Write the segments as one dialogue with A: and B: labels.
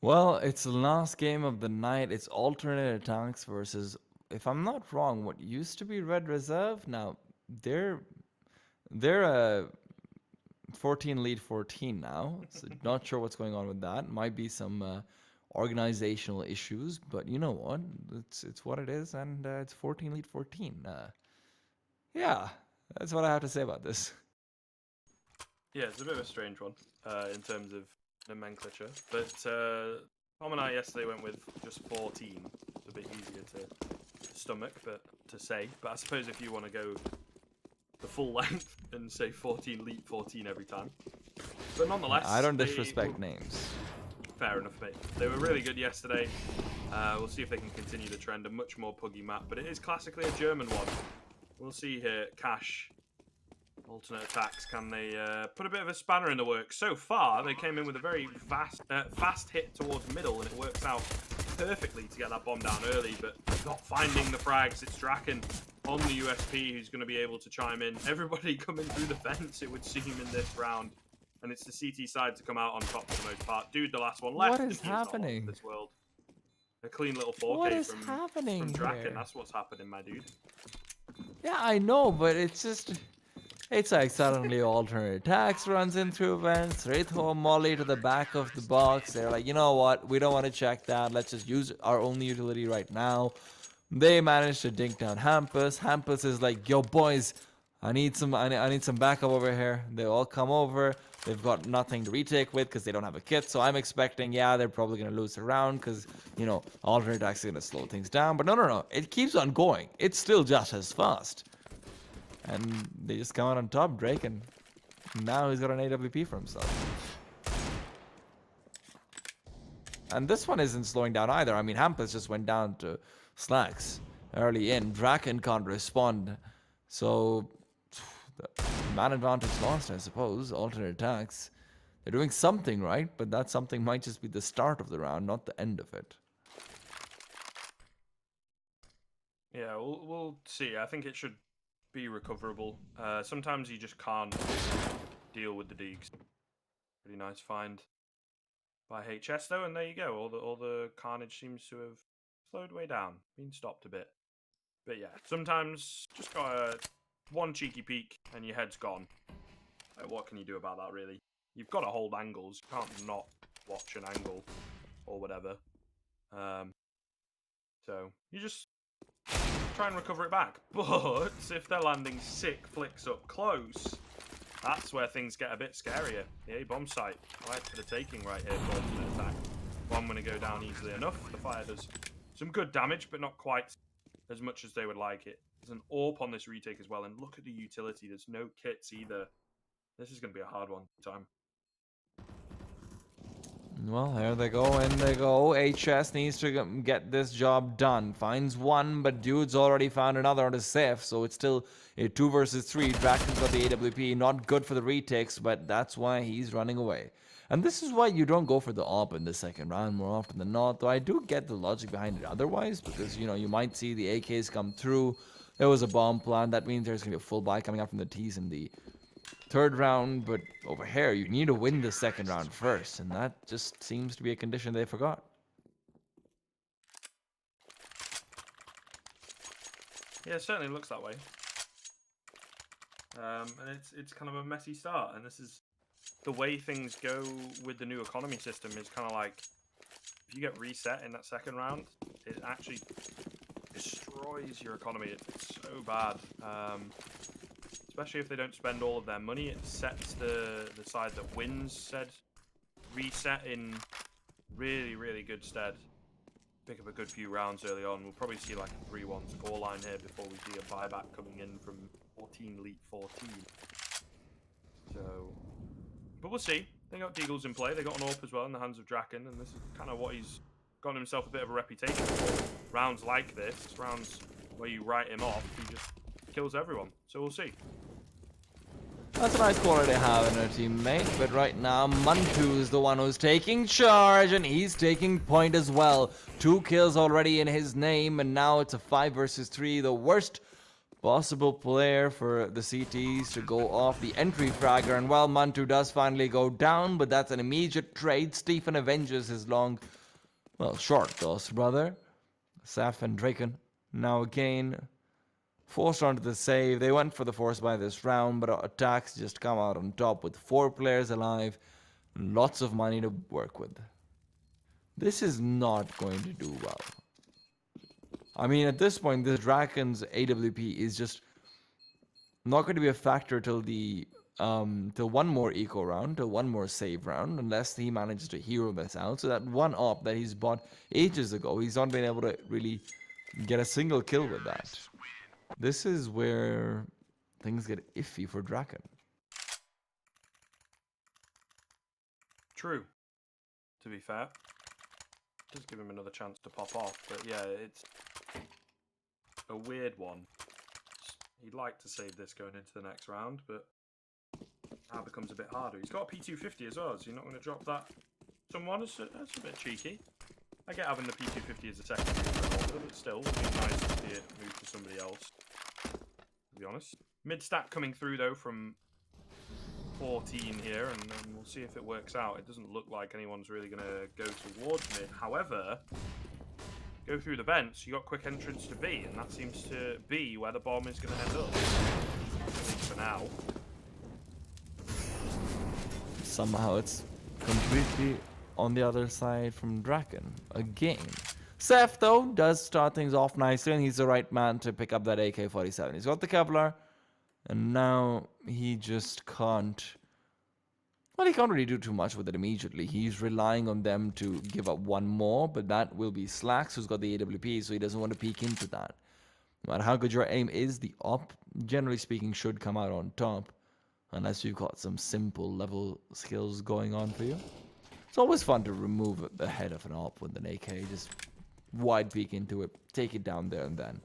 A: Well, it's the last game of the night. It's alternate attacks versus, if I'm not wrong, what used to be Red Reserve. Now they're they're a 14 lead 14 now. So not sure what's going on with that. Might be some organizational issues, but you know what? It's what it is, and it's 14 lead 14. Yeah, that's what I have to say about this.
B: Yeah, it's a bit of a strange one in terms of nomenclature. But Tom and I yesterday went with just 14. It's a bit easier to stomach, but to say. But I suppose if you want to go the full length and say 14 leap 14 every time. But nonetheless,
A: I don't disrespect names.
B: Fair enough, mate. They were really good yesterday. We'll see if they can continue the trend. A much more puggy map, but it is classically a German one. We'll see here. Cash. Alternate attacks. Can they put a bit of a spanner in the works? So far, they came in with a very fast hit towards middle, and it works out perfectly to get that bomb down early, but not finding the frags. It's Draken on the USP who's going to be able to chime in. Everybody coming through the fence, it would seem, in this round. And it's the CT side to come out on top for the most part. Dude, the last one left.
A: What is happening?
B: This world. A clean little 4K
A: What is
B: from
A: happening
B: Draken.
A: here?
B: That's what's happening, my dude.
A: Yeah, I know, but it's just... It's like suddenly alternate attacks runs in through vents. They throw a molly to the back of the box. They're like, you know what? We don't want to check that. Let's just use our only utility right now. They manage to dink down Hampus. Hampus is like, yo, boys, I need some backup over here. They all come over. They've got nothing to retake with because they don't have a kit. So I'm expecting, yeah, they're probably going to lose the round because, you know, alternate attacks are going to slow things down. But no. It keeps on going. It's still just as fast. And they just come out on top, Drake, and now he's got an AWP for himself. And this one isn't slowing down either. I mean, Hampus just went down to slacks early in. Draken can't respond. So, the man advantage lost, I suppose. Alternate attacks. They're doing something right, but that something might just be the start of the round, not the end of it.
B: Yeah, we'll see. I think it should be recoverable. Sometimes you just can't deal with the deegs. Pretty nice find by HS though, and there you go. All the carnage seems to have slowed way down, been stopped a bit. But yeah, sometimes just got one cheeky peek and your head's gone. Like, what can you do about that, really? You've got to hold angles. You can't not watch an angle or whatever. So you just try and recover it back. But if they're landing sick flicks up close, that's where things get a bit scarier. The A-bomb site, right for the taking right here for the attack. One going to go down easily enough. The fire does some good damage, but not quite as much as they would like it. There's an AWP on this retake as well, and look at the utility. There's no kits either. This is going to be a hard one time.
A: Well, here they go, in they go. HS needs to get this job done. Finds one, but dude's already found another on his safe, so it's still a 2 versus 3. Draken's got the AWP, not good for the retakes, but that's why he's running away. And this is why you don't go for the AWP in the second round more often than not, though I do get the logic behind it otherwise, because, you know, you might see the AKs come through. There was a bomb plan. That means there's going to be a full buy coming out from the T's in the third round, but over here you need to win the second round first, and that just seems to be a condition they forgot.
B: Yeah, it certainly looks that way. And it's kind of a messy start, and this is the way things go with the new economy system. Is kind of like, if you get reset in that second round, it actually destroys your economy. It's so bad. Especially if they don't spend all of their money, it sets the side that wins said reset in really, really good stead. Pick up a good few rounds early on. We'll probably see like a 3-1 scoreline here before we see a buyback coming in from 14 Elite 14. So, but we'll see. They got Deagles in play. They got an AWP as well in the hands of Draken, and this is kind of what he's gotten himself a bit of a reputation for. Rounds like this, rounds where you write him off, he just kills everyone. So we'll see.
A: That's a nice quality to have in a teammate, but right now Muntu is the one who's taking charge, and he's taking point as well. 2 kills already in his name, and now it's a 5 versus 3, the worst possible player for the CTs to go off the entry fragger. And well, Mantu does finally go down, but that's an immediate trade. Stephen avenges his long, well, short ghost brother. Saf and Draken now again forced onto the save. They went for the force by this round, but Attacks just come out on top with 4 players alive and lots of money to work with. This is not going to do well. I mean, at this point, this Draken's AWP is just not going to be a factor till one more eco round, till one more save round, unless he manages to hero this out. So that one op that he's bought ages ago, he's not been able to really get a single kill with that. This is where things get iffy for Draken.
B: True, to be fair. Does give him another chance to pop off, but yeah, it's a weird one. He'd like to save this going into the next round, but now becomes a bit harder. He's got a P250 as well, so you're not going to drop that. Someone, that's a bit cheeky. I get having the P250 as a secondary holder, but still, it would be nice to see it move to somebody else, to be honest. Mid-stack coming through, though, from 14 here, and then we'll see if it works out. It doesn't look like anyone's really going to go towards mid. However, go through the vents, you got quick entrance to B, and that seems to be where the bomb is going to end up. At least for now.
A: Somehow it's completely on the other side from Draken again. Seth, though, does start things off nicely, and he's the right man to pick up that AK-47. He's got the Kevlar, and now he just can't... Well, he can't really do too much with it immediately. He's relying on them to give up one more, but that will be Slacks, who's got the AWP, so he doesn't want to peek into that. No matter how good your aim is, the op, generally speaking, should come out on top, unless you've got some simple level skills going on for you. It's always fun to remove the head of an op with an AK, just wide peek into it, take it down there and then.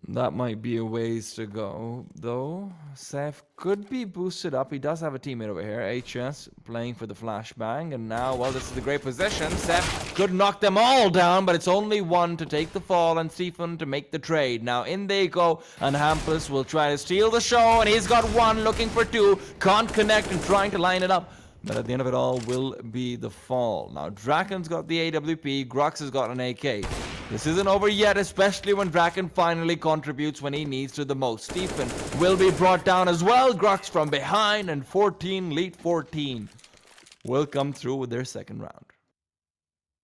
A: That might be a ways to go, though. Seth could be boosted up. He does have a teammate over here, HS, playing for the flashbang. And now, well, this is a great position. Seth could knock them all down, but it's only one to take the fall and Stephen to make the trade. Now, in they go, and Hampus will try to steal the show, and he's got one, looking for two. Can't connect and trying to line it up. But at the end of it all will be the fall. Now, Draken's got the AWP. Grux has got an AK. This isn't over yet, especially when Draken finally contributes when he needs to the most. Stephen will be brought down as well. Grux from behind, and 14, Elite 14 will come through with their second round.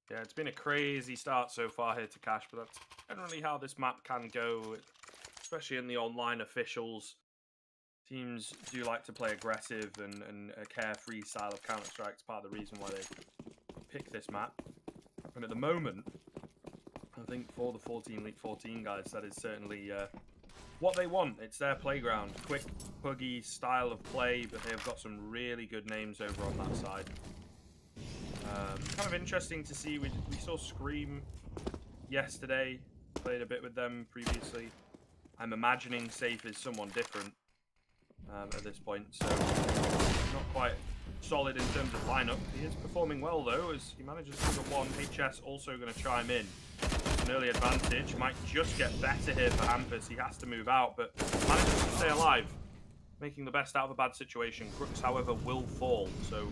B: Yeah, it's been a crazy start so far here to Cash, but that's generally how this map can go, especially in the online officials. Teams do like to play aggressive and a carefree style of Counter-Strike. It's part of the reason why they pick this map. And at the moment, I think for the 14 Elite 14 guys, that is certainly what they want. It's their playground. Quick, buggy style of play, but they have got some really good names over on that side. Kind of interesting to see. We saw Scream yesterday. Played a bit with them previously. I'm imagining Safe is someone different. At this point, so not quite solid in terms of lineup. He is performing well though, as he manages to get one. HS also going to chime in. An early advantage, might just get better here for Hampus. He has to move out, but manages to stay alive, making the best out of a bad situation. Crooks, however, will fall, so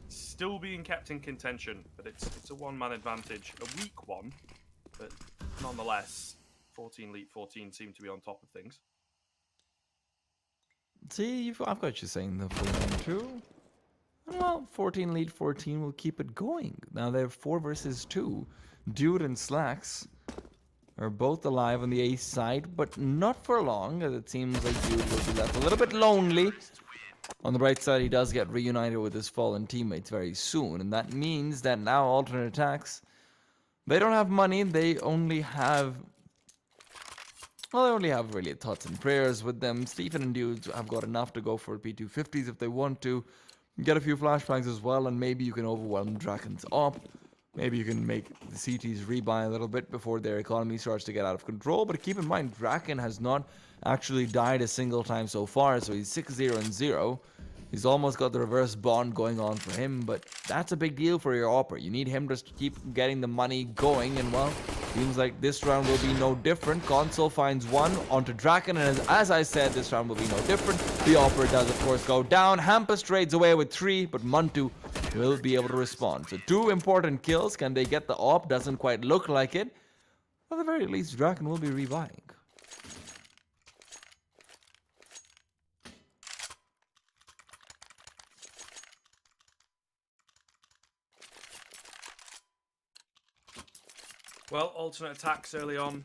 B: still being kept in contention, but it's a one-man advantage, a weak one, but nonetheless, 14 Elite 14 seem to be on top of things.
A: See, I've got you saying the full name too. Well, 14 Elite 14 will keep it going. Now they're 4 versus 2. Dude and Slacks are both alive on the A side, but not for long, as it seems like Dude will be left a little bit lonely. On the right side, he does get reunited with his fallen teammates very soon, and that means that now alternate attacks, they don't have money, they only have... Well, they only have really thoughts and prayers with them. Stephen and Dudes have got enough to go for P250s if they want to. Get a few flashbangs as well, and maybe you can overwhelm Draken's op. Maybe you can make the CTs rebuy a little bit before their economy starts to get out of control. But keep in mind, Draken has not actually died a single time so far, so he's 6-0-0. He's almost got the reverse bond going on for him, but that's a big deal for your opera. You need him to keep getting the money going, and well, Seems like this round will be no different. Console finds one onto Draken, and as I said, this round will be no different. The Opera does, of course, go down. Hampus trades away with 3, but Muntu will be able to respond. So 2 important kills. Can they get the Op? Doesn't quite look like it. At the very least, Draken will be rebuying.
B: Well, alternate attacks early on.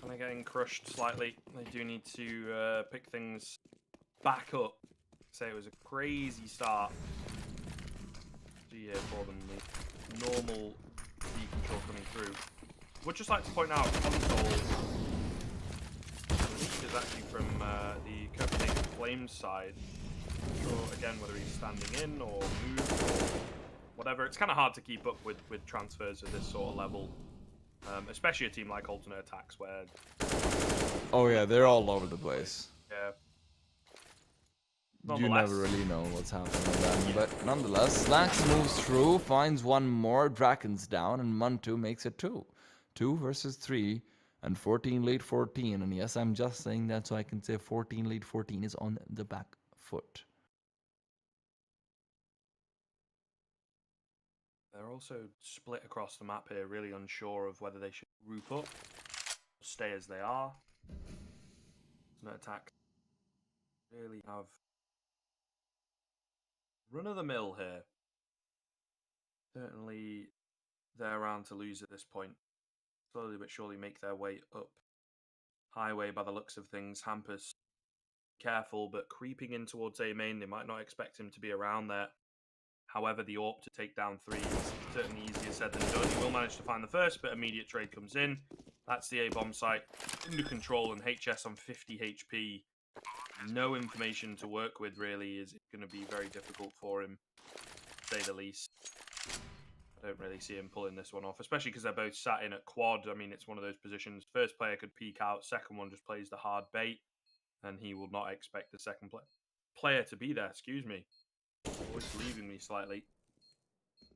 B: Kind of getting crushed slightly. They do need to pick things back up. Say it was a crazy start. For them, the normal control coming through. Would just like to point out, console is actually from the Copenhagen Flames side. Not sure again whether he's standing in or moved or whatever. It's kind of hard to keep up with transfers at this sort of level, especially a team like Alternate Attacks where.
A: Oh yeah, they're all over the place.
B: Yeah.
A: You never really know what's happening with them, but nonetheless, Slacks moves through, finds one more, Draken's down, and Muntu makes it 2. 2 versus 3, and 14 lead 14, and yes, I'm just saying that so I can say 14 lead 14 is on the back foot.
B: They're also split across the map here, really unsure of whether they should group up, or stay as they are. No attack. Really have run-of-the-mill here. Certainly they're around to lose at this point. Slowly but surely make their way up highway by the looks of things. Hampus careful, but creeping in towards A main. They might not expect him to be around there. However, the AWP to take down 3 is certainly easier said than done. He will manage to find the first, but immediate trade comes in. That's the A bomb site under control, and HS on 50 HP. No information to work with, really, is going to be very difficult for him, to say the least. I don't really see him pulling this one off, especially because they're both sat in at quad. I mean, it's one of those positions. First player could peek out, second one just plays the hard bait, and he will not expect the second player to be there, excuse me. Always leaving me slightly.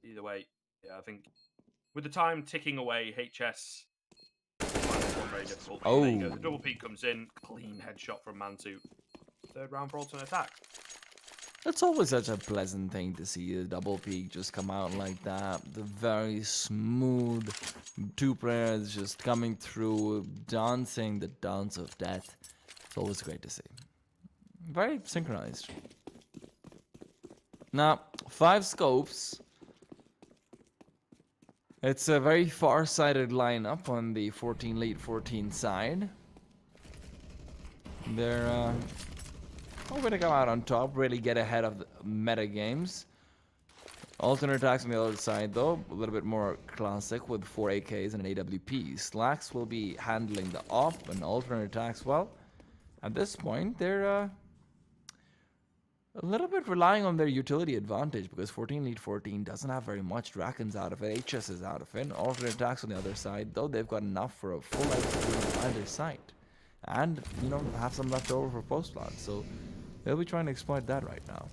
B: Either way, yeah, I think with the time ticking away, HS finds this one very difficult.
A: Oh.
B: There you go. The double peek comes in. Clean headshot from Mantu. Third round for alternate attack.
A: It's always such a pleasant thing to see the double peak just come out like that. The very smooth 2 players just coming through, dancing the dance of death. It's always great to see. Very synchronized. Now, 5 scopes. It's a very far-sighted lineup on the 14 lead 14 side. They're hoping to come out on top, really get ahead of the meta games. Alternate attacks on the other side, though, a little bit more classic with 4 AKs and an AWP. Slacks will be handling the op, and alternate attacks, well, at this point, they're a little bit relying on their utility advantage because 14 lead 14 doesn't have very much. Draken's out of it, HS is out of it. Alternate attacks on the other side, though, they've got enough for a full execute on either side. And, you know, have some left over for post-launch, so they'll be trying to exploit that right now.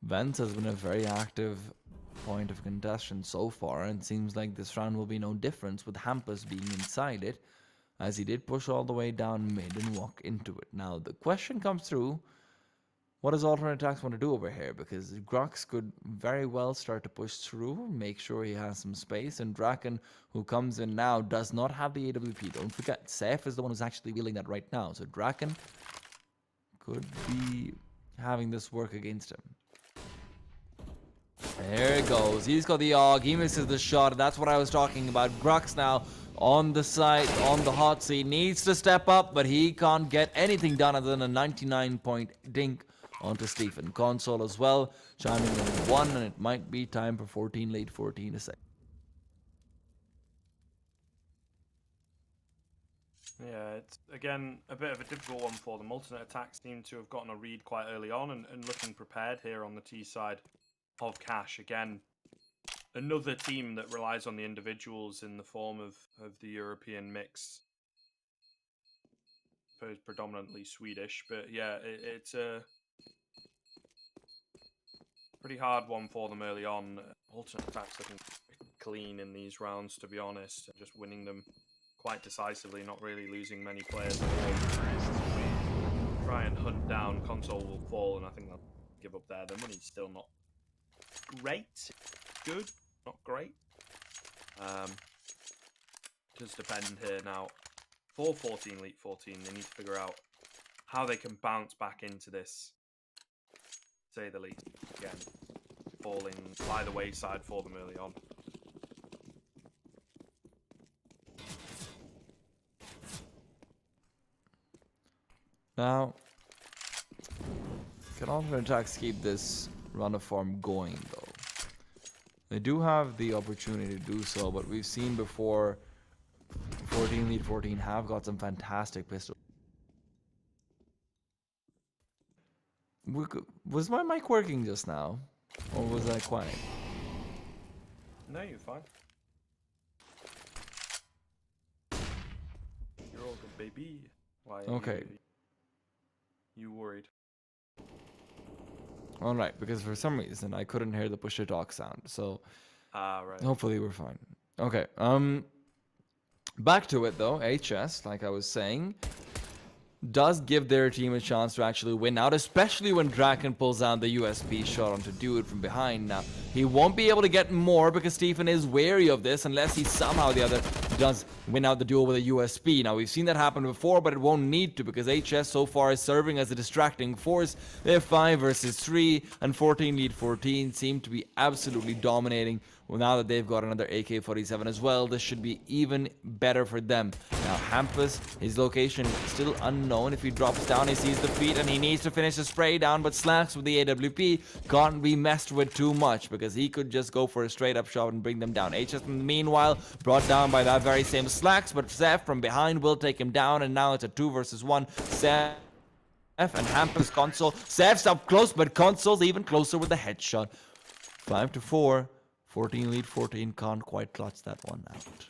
A: Vents has been a very active point of contention so far, and seems like this round will be no difference with Hampus being inside it, as he did push all the way down mid and walk into it. Now, the question comes through, what does alternate attacks want to do over here? Because Grux could very well start to push through, make sure he has some space, and Draken, who comes in now, does not have the AWP. Don't forget, Seth is the one who's actually wielding that right now, so Draken could be having this work against him. There it goes. He's got the AUG. He misses the shot. That's what I was talking about. Grux now on the side, on the hot seat. Needs to step up, but he can't get anything done other than a 99-point dink onto Stephen. Console as well, chiming in 1, and it might be time for 14 lead 14 to say.
B: Yeah, it's, again, a bit of a difficult one for them. Alternate attacks seem to have gotten a read quite early on and looking prepared here on the T side of Cash. Again, another team that relies on the individuals in the form of the European mix. I suppose predominantly Swedish, but yeah, it's a Pretty hard one for them early on. Alternate attacks looking clean in these rounds, to be honest. Just winning them quite decisively, not really losing many players at all. Try and hunt down. Console will fall, and I think they'll give up there. The money's still not great. Good, not great. Does depend here now. For 14, Elite 14, they need to figure out how they can bounce back into this, say the least. Again, falling by the wayside for them early on.
A: Now, can alternate attacks keep this run of form going, though? They do have the opportunity to do so, but we've seen before 14 Lead 14 have got some fantastic pistols. Was my mic working just now? Or was I quiet?
B: No, you're fine. You're all good, baby. Why are
A: Okay.
B: you worried?
A: Alright, because for some reason I couldn't hear the push to talk sound, so
B: Right.
A: hopefully we're fine. Okay, back to it though. HS, like I was saying, does give their team a chance to actually win out, especially when Draken pulls out the USP shot onto Dude from behind. Now, he won't be able to get more because Stephen is wary of this unless he somehow or the other does win out the duel with a USP. Now, we've seen that happen before, but it won't need to because HS so far is serving as a distracting force. They're 5 versus 3 and 14 Lead 14 seem to be absolutely dominating. Well, now that they've got another AK-47 as well, this should be even better for them. Now, Hampus, his location still unknown. If he drops down, he sees the feet, and he needs to finish the spray down, but Slacks with the AWP can't be messed with too much because he could just go for a straight-up shot and bring them down. HS, in the meanwhile, brought down by that very same Slacks, but Zeph from behind will take him down, and now it's a 2 versus 1. Zeph and Hampus Console. Zeph's up close, but Console's even closer with the headshot. 5-4. 14 Lead 14 can't quite clutch that one out.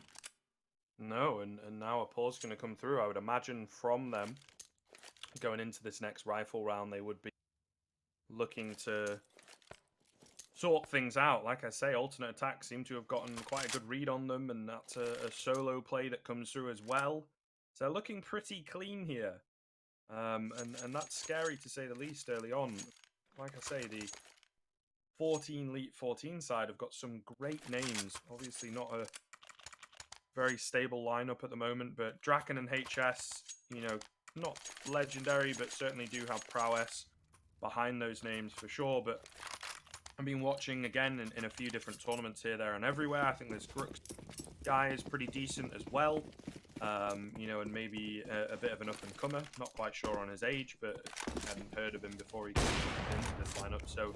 B: No, and now a pause going to come through. I would imagine from them going into this next rifle round, they would be looking to sort things out. Like I say, alternate attacks seem to have gotten quite a good read on them, and that's a solo play that comes through as well. So they're looking pretty clean here. And that's scary to say the least early on. Like I say, the 14 Elite 14 side have got some great names. Obviously not a very stable lineup at the moment, but Draken and HS, you know, not legendary, but certainly do have prowess behind those names for sure. But I've been watching again in a few different tournaments here, there, and everywhere. I think this Grux guy is pretty decent as well. You know, and maybe a bit of an up-and-comer. Not quite sure on his age, but I hadn't heard of him before he came into this lineup, so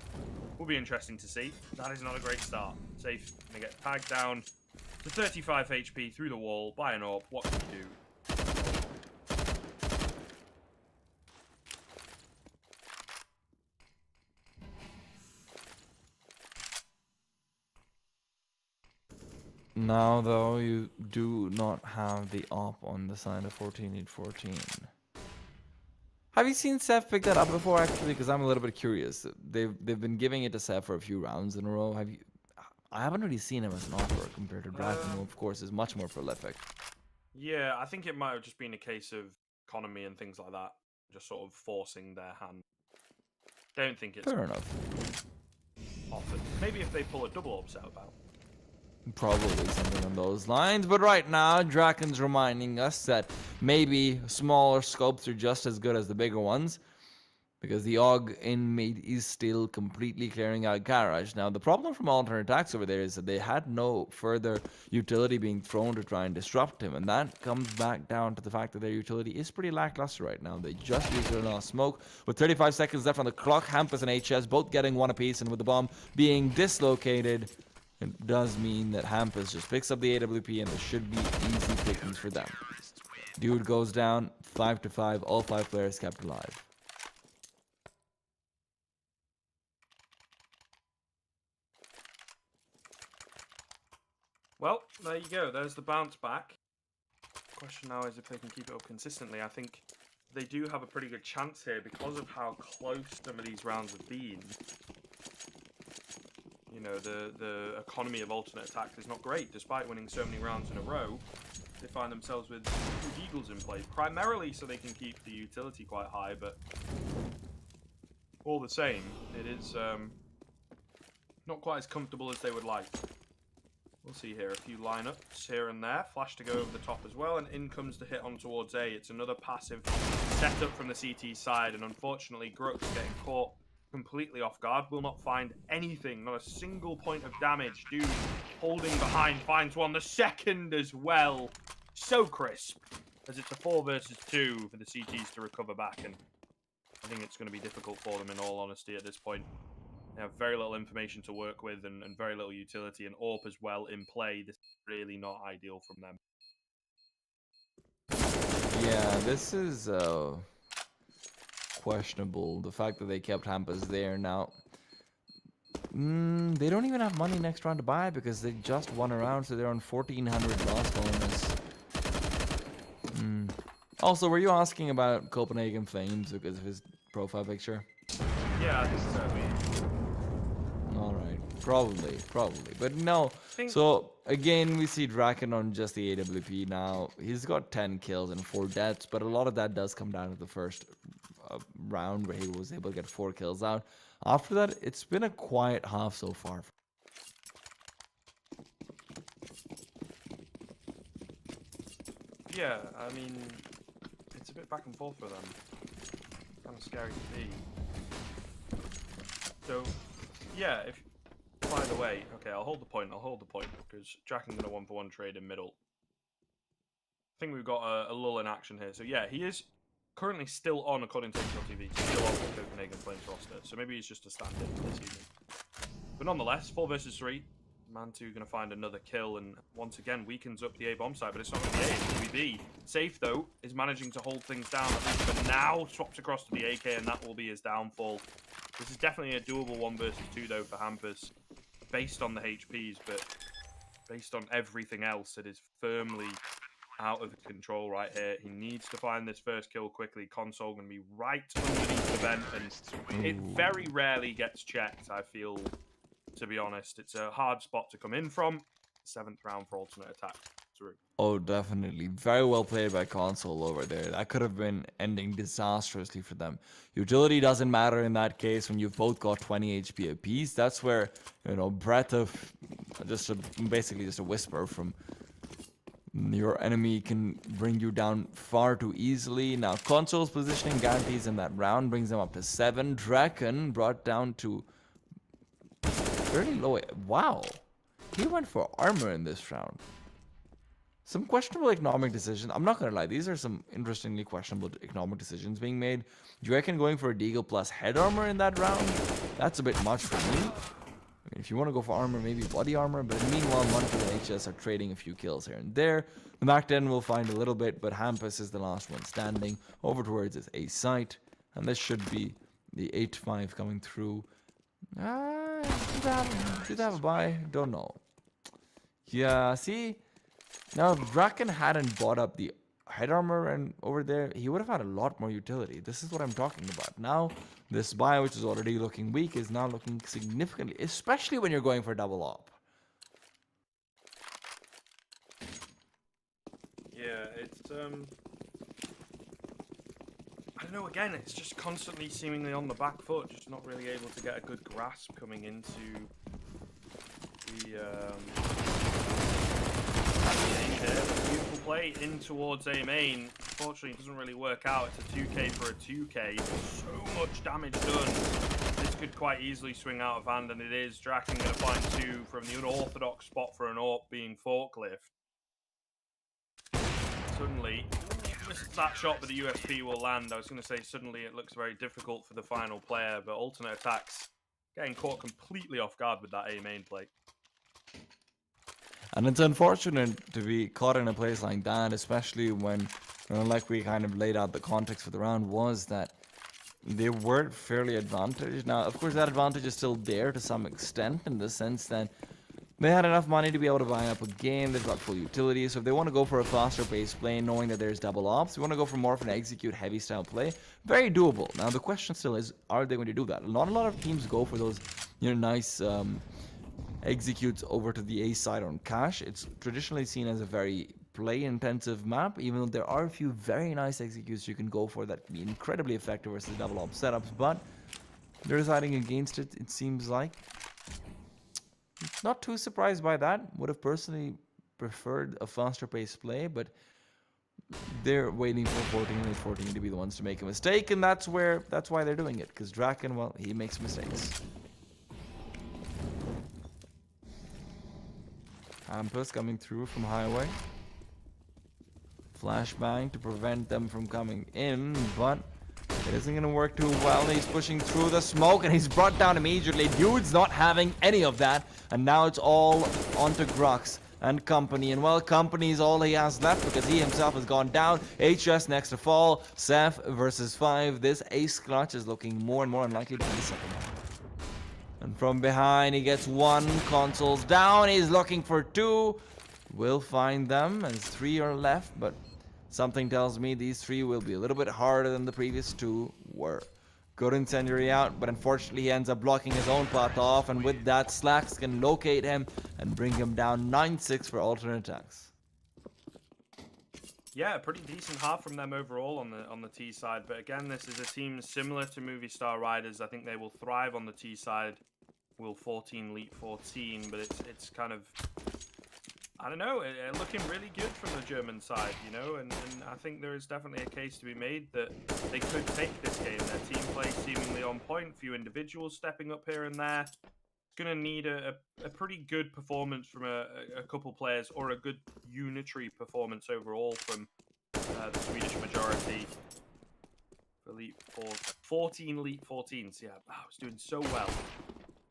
B: will be interesting to see. That is not a great start. Safe, gonna get tagged down to 35 HP through the wall by an AWP. What can you do?
A: Now, though, you do not have the op on the side of 14 Lead 14. Have you seen Seth pick that up before, actually? Because I'm a little bit curious. They've been giving it to Seth for a few rounds in a row. Have you? I haven't really seen him as an offer compared to Draken, who of course is much more prolific.
B: Yeah, I think it might have just been a case of economy and things like that, just sort of forcing their hand. Don't think it's
A: Fair enough.
B: offered. Maybe if they pull a double upset about.
A: Probably something on those lines. But right now, Draken's reminding us that maybe smaller scopes are just as good as the bigger ones. Because the AUG in mid is still completely clearing out Garage. Now, the problem from alternate attacks over there is that they had no further utility being thrown to try and disrupt him. And that comes back down to the fact that their utility is pretty lackluster right now. They just used their last smoke. With 35 seconds left on the clock, Hampus and HS both getting one apiece. And with the bomb being dislocated, it does mean that Hampus just picks up the AWP and it should be easy pickings for them. Dude goes down, 5-5, all 5 players kept alive.
B: Well, there you go. There's the bounce back. Question now is if they can keep it up consistently. I think they do have a pretty good chance here because of how close some of these rounds have been. you know, the economy of alternate attack is not great. Despite winning so many rounds in a row, they find themselves with 2 Eagles in play, primarily so they can keep the utility quite high, but all the same, it is not quite as comfortable as they would like. We'll see here, a few lineups here and there. Flash to go over the top as well, and in comes the hit on towards A. It's another passive setup from the CT side, and unfortunately, Grux getting caught completely off guard. Will not find anything, not a single point of damage. Dude holding behind finds one, the second as well. So crisp, as it's a 4 versus 2 for the CTs to recover back, and I think it's going to be difficult for them in all honesty at this point. They have very little information to work with and very little utility, and AWP as well in play. This is really not ideal from them.
A: Yeah, this is questionable. The fact that they kept Hampus there now. They don't even have money next round to buy because they just won a round, so they're on 1,400 loss bonus. Also, were you asking about Copenhagen Flames because of his profile picture?
B: Yeah, I think so.
A: Alright, probably. But no, so again, we see Draken on just the AWP now. He's got 10 kills and 4 deaths, but a lot of that does come down to the first round where he was able to get 4 kills out. After that, it's been a quiet half so far.
B: Yeah, I mean, it's a bit back and forth for them. Kind of scary to see. So, yeah, if... By the way, okay, I'll hold the point, because Draken going to 1-for-1 trade in middle. I think we've got a lull in action here. So yeah, he is currently still on, according to HLTV, still on the Copenhagen Flames roster. So maybe he's just a stand-in this evening. But nonetheless, 4 versus 3. Man2 going to find another kill, and once again weakens up the A bomb side, but it's not going to be A, it's going to be B. Safe, though, is managing to hold things down, at least for now. Swaps across to the AK, and that will be his downfall. This is definitely a doable 1 versus 2, though, for Hampus, based on the HPs, but based on everything else, it is firmly out of control right here. He needs to find this first kill quickly. Console going to be right underneath the vent, and it very rarely gets checked, I feel, to be honest. It's a hard spot to come in from. 7th round for alternate attack through.
A: Oh, definitely. Very well played by Console over there. That could have been ending disastrously for them. Utility doesn't matter in that case when you've both got 20 HP apiece. That's where, you know, breath of basically just a whisper from your enemy can bring you down far too easily. Now, Console's positioning guarantees in that round, brings them up to 7. Draken brought down to fairly low. Wow. He went for armor in this round. Some questionable economic decisions. I'm not going to lie. These are some interestingly questionable economic decisions being made. Do you reckon going for a Deagle plus head armor in that round? That's a bit much for me. I mean, if you want to go for armor, maybe body armor. But meanwhile, Munter and HS are trading a few kills here and there. The Mac 10 will find a little bit, but Hampus is the last one standing. Over towards his A site. And this should be the 8-5 coming through. Did they have a buy? Don't know. Yeah, see? Now, if Draken hadn't bought up the head armor and over there, he would have had a lot more utility. This is what I'm talking about. Now, this buy, which is already looking weak, is now looking significantly, especially when you're going for double op.
B: Yeah, it's, I don't know, again, it's just constantly seemingly on the back foot, just not really able to get a good grasp coming into the, beautiful play in towards A main. Unfortunately, it doesn't really work out. It's a 2k for a 2k. So much damage done. This could quite easily swing out of hand, and it is. Draken going to find 2 from the unorthodox spot for an AWP being forklift. Suddenly, missed that shot, but the USP will land. I was going to say suddenly it looks very difficult for the final player, but alternate attacks getting caught completely off guard with that A main play.
A: And it's unfortunate to be caught in a place like that, especially when, you know, like we kind of laid out the context for the round, was that they were fairly advantaged. Now, of course, that advantage is still there to some extent, in the sense that they had enough money to be able to buy up a game. They've got full utility. So if they want to go for a faster base play, knowing that there's double ops, they want to go for more of an execute heavy style play, very doable. Now, the question still is, are they going to do that? Not a lot of teams go for those, you know, nice executes over to the A side on cash. It's traditionally seen as a very play-intensive map, even though there are a few very nice executes you can go for that can be incredibly effective versus double op setups, but they're deciding against it, it seems like. Not too surprised by that. Would have personally preferred a faster paced play, but they're waiting for 14 and 14 to be the ones to make a mistake, and that's why they're doing it, because Draken, well, he makes mistakes. Hampus coming through from highway. Flashbang to prevent them from coming in, but it isn't going to work too well. He's pushing through the smoke, and he's brought down immediately. Dude's not having any of that, and now it's all onto Grux and company. And well, company is all he has left because he himself has gone down. HS next to fall. Seth versus 5. This ace clutch is looking more and more unlikely to be the second one. And from behind, he gets 1. Console's down. He's looking for 2. Will find them as 3 are left, but something tells me these 3 will be a little bit harder than the previous 2 were. Good incendiary out, but unfortunately he ends up blocking his own path off, and with that, Slacks can locate him and bring him down 9-6 for alternate attacks.
B: Yeah, pretty decent half from them overall on the T side, but again, this is a team similar to Movie Star Riders. I think they will thrive on the T side. Will 14 lead 14, but it's kind of, I don't know, looking really good from the German side, you know, and I think there is definitely a case to be made that they could take this game. Their team play seemingly on point, few individuals stepping up here and there. It's going to need a pretty good performance from a couple players, or a good unitary performance overall from the Swedish majority. Elite 14 Elite 14s, yeah, I was doing so well.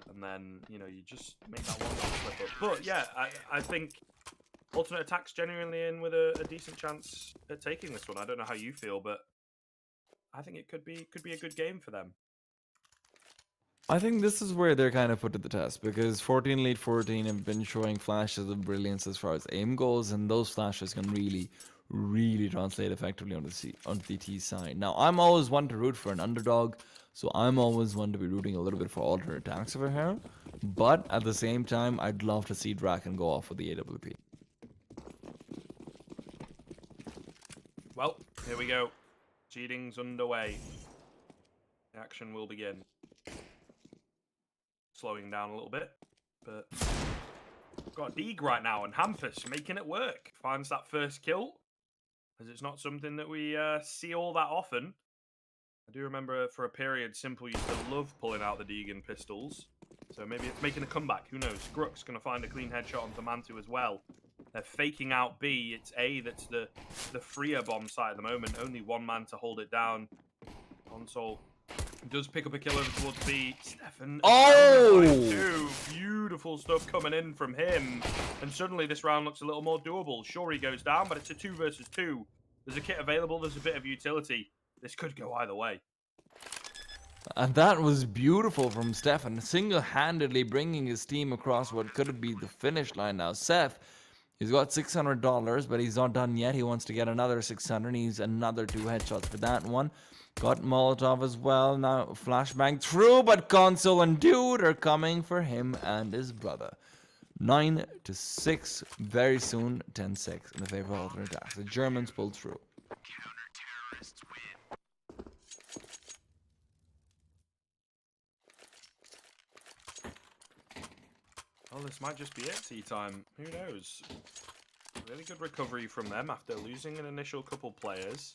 B: And then, you know, you just make that one slip up. But yeah, I think alternate attacks genuinely in with a decent chance at taking this one. I don't know how you feel, but I think it could be a good game for them.
A: I think this is where they're kind of put to the test, because 14 lead 14 have been showing flashes of brilliance as far as aim goes, and those flashes can really translate effectively onto the T side. Now, I'm always one to root for an underdog, so I'm always one to be rooting a little bit for alternate attacks over here. But at the same time, I'd love to see Draken go off with the AWP.
B: Well, here we go. Cheating's underway. The action will begin. Slowing down a little bit, but got Deeg right now, and Hampus making it work. Finds that first kill, as it's not something that we see all that often. I do remember for a period, Simple used to love pulling out the Deegan pistols. So maybe it's making a comeback. Who knows? Grux going to find a clean headshot onto Mantu as well. They're faking out B. It's A that's the freer bomb site at the moment. Only 1 man to hold it down. Console does pick up a kill over towards B. Stefan.
A: Oh!
B: Beautiful stuff coming in from him. And suddenly this round looks a little more doable. Sure, he goes down, but it's a 2 versus 2. There's a kit available. There's a bit of utility. This could go either way.
A: And that was beautiful from Stefan, single-handedly bringing his team across what could be the finish line. Now, Seth, he's got $600, but he's not done yet. He wants to get another 600. Needs another 2 headshots for that one. Got Molotov as well. Now, flashbang through, but Console and Dude are coming for him and his brother. 9-6. Very soon, 10-6 in the favor of alternate attacks. The Germans pulled through.
B: Well, this might just be it, tea time. Who knows? Really good recovery from them after losing an initial couple players.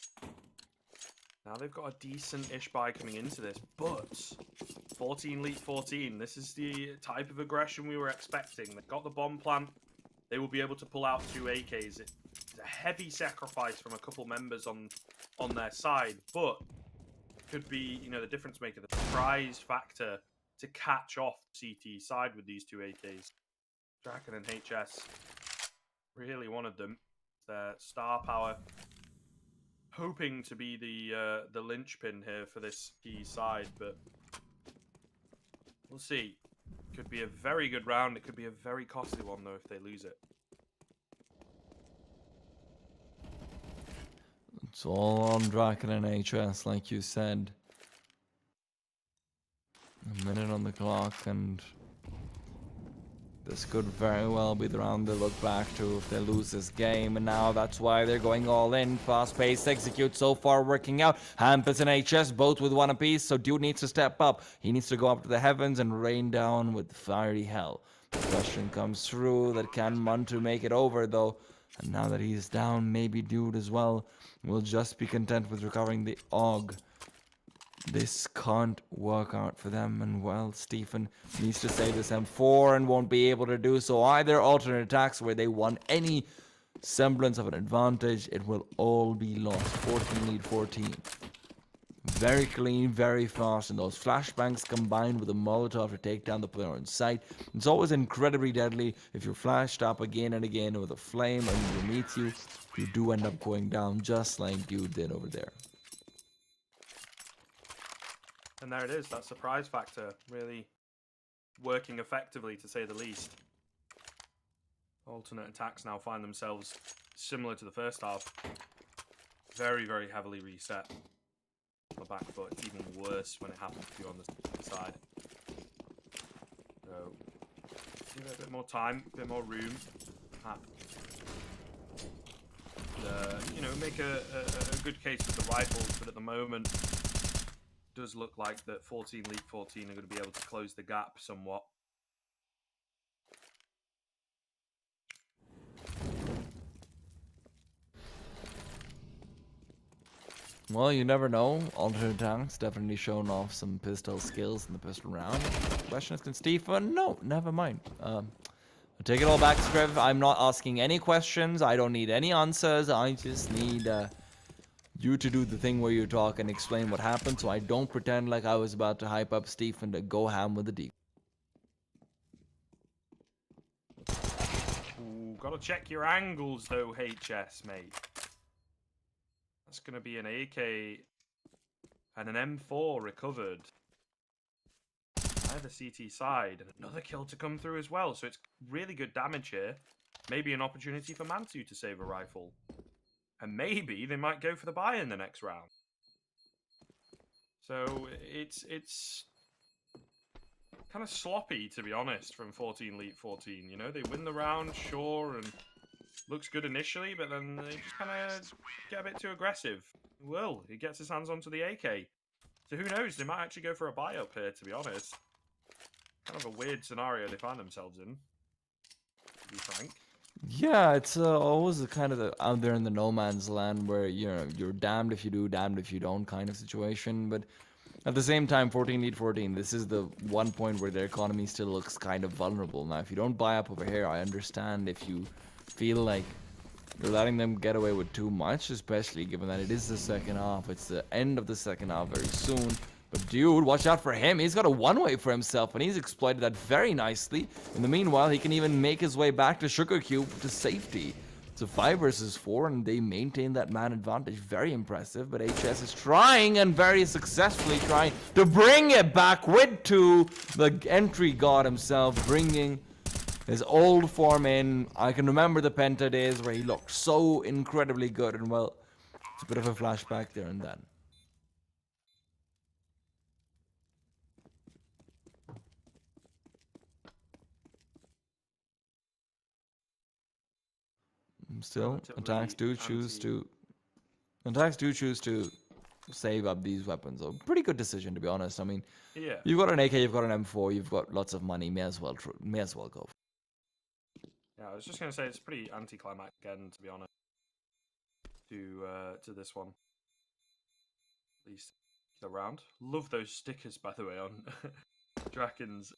B: Now they've got a decent-ish buy coming into this, but 14 lead 14. This is the type of aggression we were expecting. They've got the bomb plant. They will be able to pull out 2 AKs. It's a heavy sacrifice from a couple members on their side, but could be, you know, the difference maker, the surprise factor to catch off CT side with these 2 AKs. Draken and HS really wanted them. Their star power, hoping to be the linchpin here for this key side, but we'll see. Could be a very good round. It could be a very costly one though if they lose it.
A: It's all on Draken and HS, like you said. A minute on the clock, and This could very well be the round they look back to if they lose this game, and now that's why they're going all in. Fast pace execute so far working out. Hampus and HS both with one apiece, so Dude needs to step up. He needs to go up to the heavens and rain down with fiery hell. The question comes through that can Muntu make it over though? And now that he's down, maybe Dude as well will just be content with recovering the AUG. This can't work out for them, and well, Stephen needs to save this M4 and won't be able to do so either. Alternate attacks where they want any semblance of an advantage, it will all be lost. 14 lead 14. Very clean, very fast, and those flashbangs combined with a Molotov to take down the player on sight. It's always incredibly deadly. If you're flashed up again and again with a flame and you meet you do end up going down just like Dude did over there.
B: And there it is, that surprise factor really working effectively, to say the least. Alternate attacks now find themselves similar to the first half. Very, very heavily reset on the back foot. It's even worse when it happens to you on the side. So, give it a bit more time, a bit more room. Make a good case with the rifles, but at the moment, does look like that 14 League 14 are going to be able to close the gap somewhat.
A: Well, you never know. Alternate attacks definitely showing off some pistol skills in the pistol round. Question is, can Stephen? No, never mind. I'll take it all back, Scriv. I'm not asking any questions. I don't need any answers. I just need you to do the thing where you talk and explain what happened, so I don't pretend like I was about to hype up Stephen to go ham with the deep.
B: Ooh, gotta check your angles though, HS, mate. That's gonna be an AK and an M4 recovered. Either CT side, and another kill to come through as well, so it's really good damage here. Maybe an opportunity for Mantu to save a rifle. And maybe they might go for the buy in the next round. So it's kind of sloppy, to be honest, from 14 League 14. You know, they win the round, sure, and looks good initially, but then they just kind of get a bit too aggressive. Will, he gets his hands onto the AK. So who knows, they might actually go for a buy up here, to be honest. Kind of a weird scenario they find themselves in, to be frank.
A: Yeah, it's always kind of out there in the no man's land where you're damned if you do, damned if you don't kind of situation. But at the same time, 14 lead 14, this is the one point where their economy still looks kind of vulnerable. Now, if you don't buy up over here, I understand if you feel like you're letting them get away with too much, especially given that it is the second half. It's the end of the second half very soon. But dude, watch out for him. He's got a one-way for himself, and he's exploited that very nicely. In the meanwhile, he can even make his way back to Sugar Cube to safety. It's a 5 versus 4, and they maintain that man advantage. Very impressive, but HS is trying, and very successfully trying to bring it back with to the entry god himself, bringing his old form in. I can remember the Penta days where he looked so incredibly good, and well, it's a bit of a flashback there and then. Still, attacks do choose to save up these weapons. So pretty good decision, to be honest. I mean,
B: Yeah.
A: you've got an AK, you've got an M4, you've got lots of money. May as well go.
B: Yeah, I was just gonna say it's pretty anticlimactic again, to be honest. To this one, at least the round. Love those stickers, by the way, on Draken's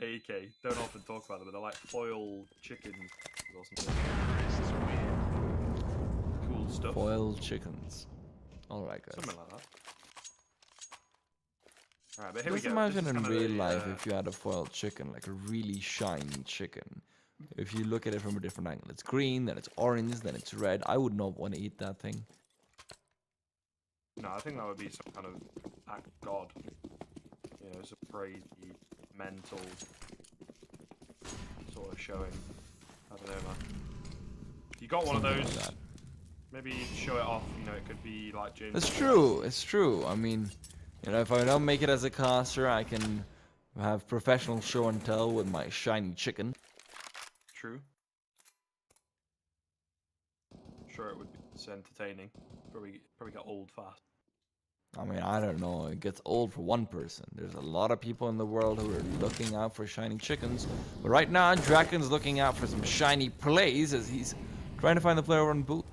B: AK. Don't often talk about them, but they're like foil chickens or something. Cool stuff.
A: Foil chickens. All right, guys.
B: Something like that. All right, but here
A: Just
B: we go.
A: imagine
B: This is
A: in
B: kind of
A: real
B: the,
A: life if you had a foiled chicken, like a really shiny chicken. If you look at it from a different angle, it's green, then it's orange, then it's red. I would not want to eat that thing.
B: No, I think that would be some kind of act of God. You know, some crazy, mental sort of showing. I don't know, man. If you got one of
A: Something
B: those,
A: like that.
B: maybe show it off. You know, it could be like James.
A: It's true. It's true. I mean, you know, if I don't make it as a caster, I can have professional show and tell with my shiny chicken.
B: True. Sure, it would be entertaining. Probably got old fast.
A: I mean, I don't know. It gets old for one person. There's a lot of people in the world who are looking out for shiny chickens. But right now, Draken's looking out for some shiny plays as he's trying to find the player on boot.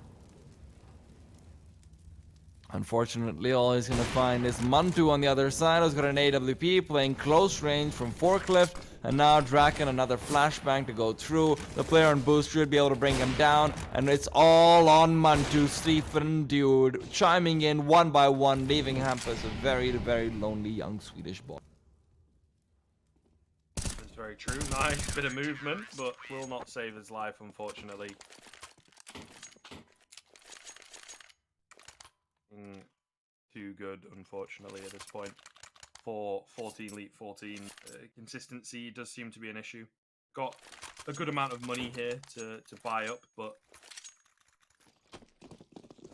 A: Unfortunately, all he's going to find is Mantu on the other side, who's got an AWP playing close range from Forklift. And now Draken, another flashbang to go through. The player on boost should be able to bring him down. And it's all on Mantu, Stephen Dude, chiming in one by one, leaving Hampus a very, very lonely young Swedish boy.
B: That's very true. Nice bit of movement, but will not save his life, unfortunately. Too good, unfortunately, at this point. For 14 Elite 14, consistency does seem to be an issue. Got a good amount of money here to buy up, but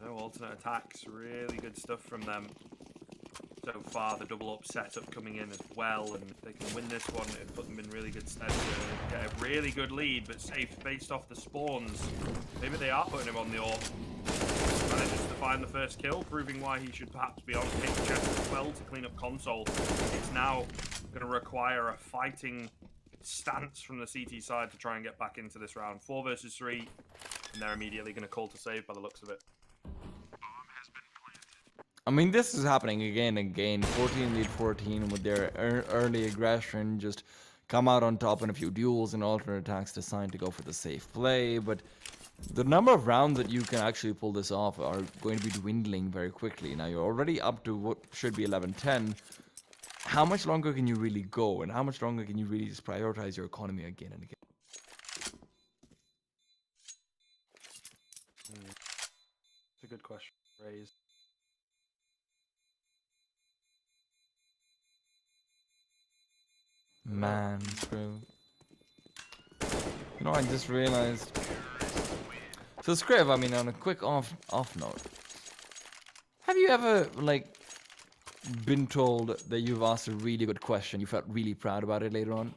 B: no alternate attacks. Really good stuff from them so far. The double up setup coming in as well, and if they can win this one, it'll put them in really good stead to get a really good lead, but safe based off the spawns. Maybe they are putting him on the AWP. Manages to find the first kill, proving why he should perhaps be on HS as well to clean up console. It's now going to require a fighting stance from the CT side to try and get back into this round. 4 versus 3, and they're immediately going to call to save by the looks of it.
A: I mean, this is happening again and again. 14 lead 14 with their early aggression, just come out on top in a few duels and alternate attacks decide to go for the safe play. But the number of rounds that you can actually pull this off are going to be dwindling very quickly. Now, you're already up to what should be 11-10. How much longer can you really go? And how much longer can you really just prioritize your economy again and again?
B: It's a good question to raise.
A: Man, true. You know, I just realized. So, Scriv, I mean, on a quick off note, have you ever, like, been told that you've asked a really good question, you felt really proud about it later on?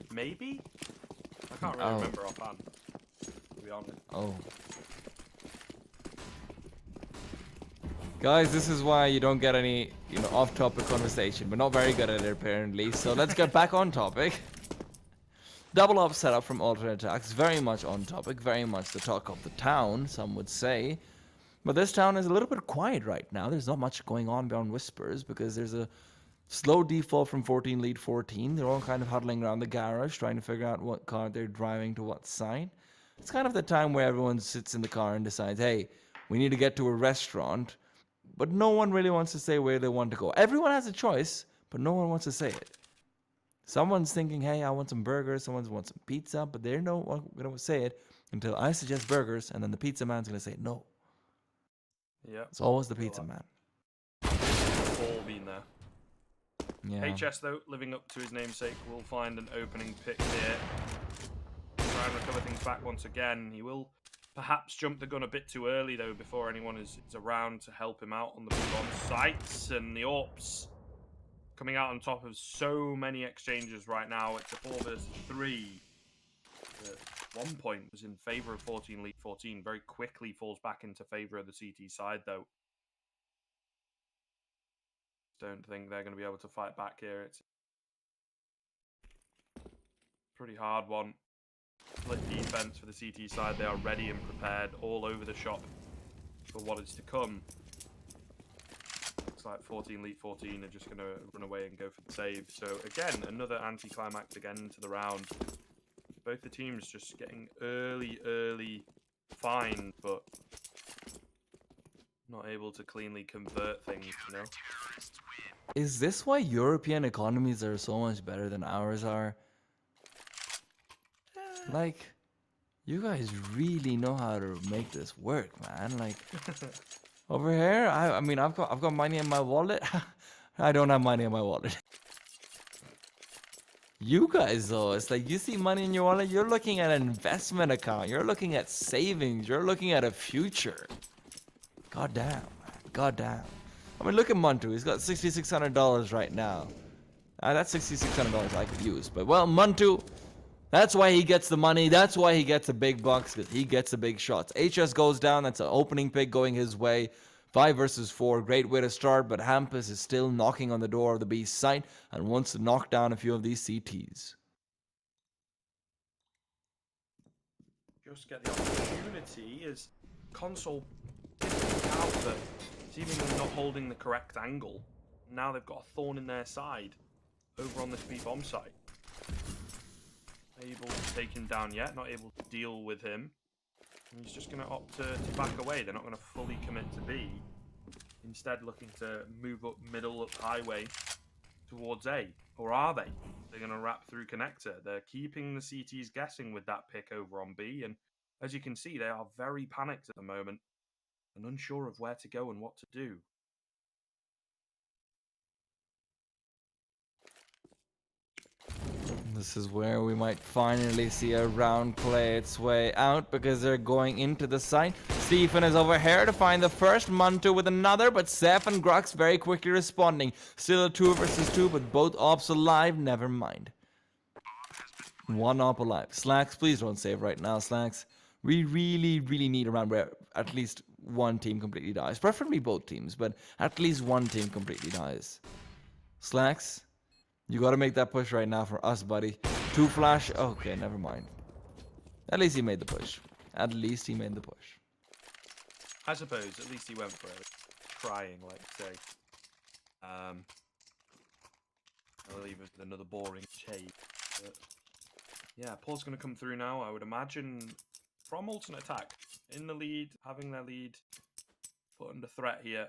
B: Maybe? I can't really remember offhand, to be honest.
A: Oh. Guys, this is why you don't get any, off-topic conversation. We're not very good at it, apparently. So let's get back on topic. Double up setup from alternate attacks. Very much on topic. Very much the talk of the town, some would say. But this town is a little bit quiet right now. There's not much going on beyond whispers because there's a slow default from 14 lead 14. They're all kind of huddling around the garage trying to figure out what car they're driving to what side. It's kind of the time where everyone sits in the car and decides, hey, we need to get to a restaurant. But no one really wants to say where they want to go. Everyone has a choice, but no one wants to say it. Someone's thinking, hey, I want some burgers. Someone wants some pizza, but they're not going to say it until I suggest burgers, and then the pizza man's going to say no.
B: Yeah.
A: It's always the pizza man.
B: All been there.
A: Yeah.
B: HS, though, living up to his namesake, will find an opening pick here. Try and recover things back once again. He will perhaps jump the gun a bit too early, though, before anyone is around to help him out on the bomb sites. And the AWPs coming out on top of so many exchanges right now. It's a 4 versus 3. At one point was in favor of 14 lead 14. Very quickly falls back into favor of the CT side, though. Don't think they're going to be able to fight back here. It's a pretty hard one. Split defense for the CT side. They are ready and prepared all over the shop for what is to come. Looks like 14 Elite 14 are just going to run away and go for the save. So again, another anticlimax again into the round. Both the teams just getting early fine, but not able to cleanly convert things, you know?
A: Is this why European economies are so much better than ours are? Like, you guys really know how to make this work, man. Like, over here, I mean, I've got money in my wallet. I don't have money in my wallet. You guys, though, it's like you see money in your wallet, you're looking at an investment account. You're looking at savings. You're looking at a future. God damn, man. goddamn. I mean, look at Muntu. He's got $6,600 right now. That's $6,600 I could use. But, well, Muntu, that's why he gets the money. That's why he gets the big bucks, because he gets the big shots. HS goes down. That's an opening pick going his way. 5 versus 4. Great way to start, but Hampus is still knocking on the door of the Beast site and wants to knock down a few of these CTs.
B: Just get the opportunity as console out that seemingly not holding the correct angle. Now they've got a thorn in their side over on this B-bomb site. Able to take him down yet, not able to deal with him. And he's just going to opt to back away. They're not going to fully commit to B. Instead looking to move up middle, up highway towards A. Or are they? They're going to wrap through connector. They're keeping the CTs guessing with that pick over on B. And as you can see, they are very panicked at the moment and unsure of where to go and what to do.
A: This is where we might finally see a round play its way out, because they're going into the site. Stephen is over here to find the first, Muntu with another, but Seth and Grux very quickly responding. Still a 2 versus 2, but both ops alive. Never mind. One op alive. Slacks, please don't save right now, Slacks. We really need a round where at least one team completely dies. Preferably both teams, but at least one team completely dies. Slacks, you gotta make that push right now for us, buddy. 2 flash. Okay, never mind. At least he made the push. At least he made the push.
B: I suppose, at least he went for it. Trying, like say. I'll leave it with another boring chase. But yeah, Paul's going to come through now, I would imagine, from alternate attack. In the lead, having their lead put under threat here.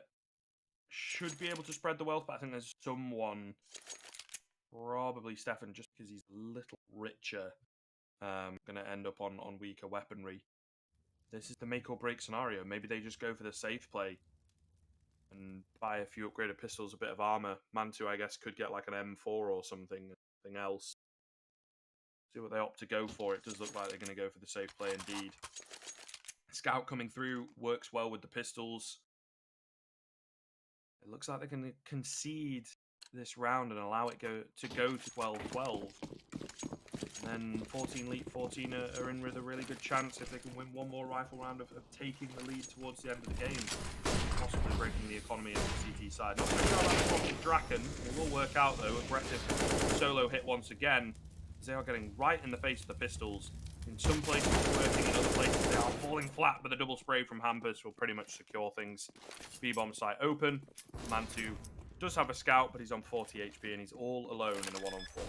B: Should be able to spread the wealth, but I think there's someone, probably Stefan, just because he's a little richer, going to end up on weaker weaponry. This is the make or break scenario. Maybe they just go for the safe play and buy a few upgraded pistols, a bit of armor. Mantu, I guess, could get like an M4 or something else. See what they opt to go for. It does look like they're going to go for the safe play indeed. Scout coming through works well with the pistols. It looks like they're going to concede this round and allow it to go to 12-12. And then 14 lead, 14 are in with a really good chance if they can win one more rifle round of taking the lead towards the end of the game. Possibly breaking the economy on the CT side. Not sure how that's Draken. It will work out though. Aggressive solo hit once again. They are getting right in the face of the pistols. In some places it's working, in other places they are falling flat, but the double spray from Hampus will pretty much secure things. B-bomb site open. Mantu does have a scout, but he's on 40 HP and he's all alone in a 1-on-4.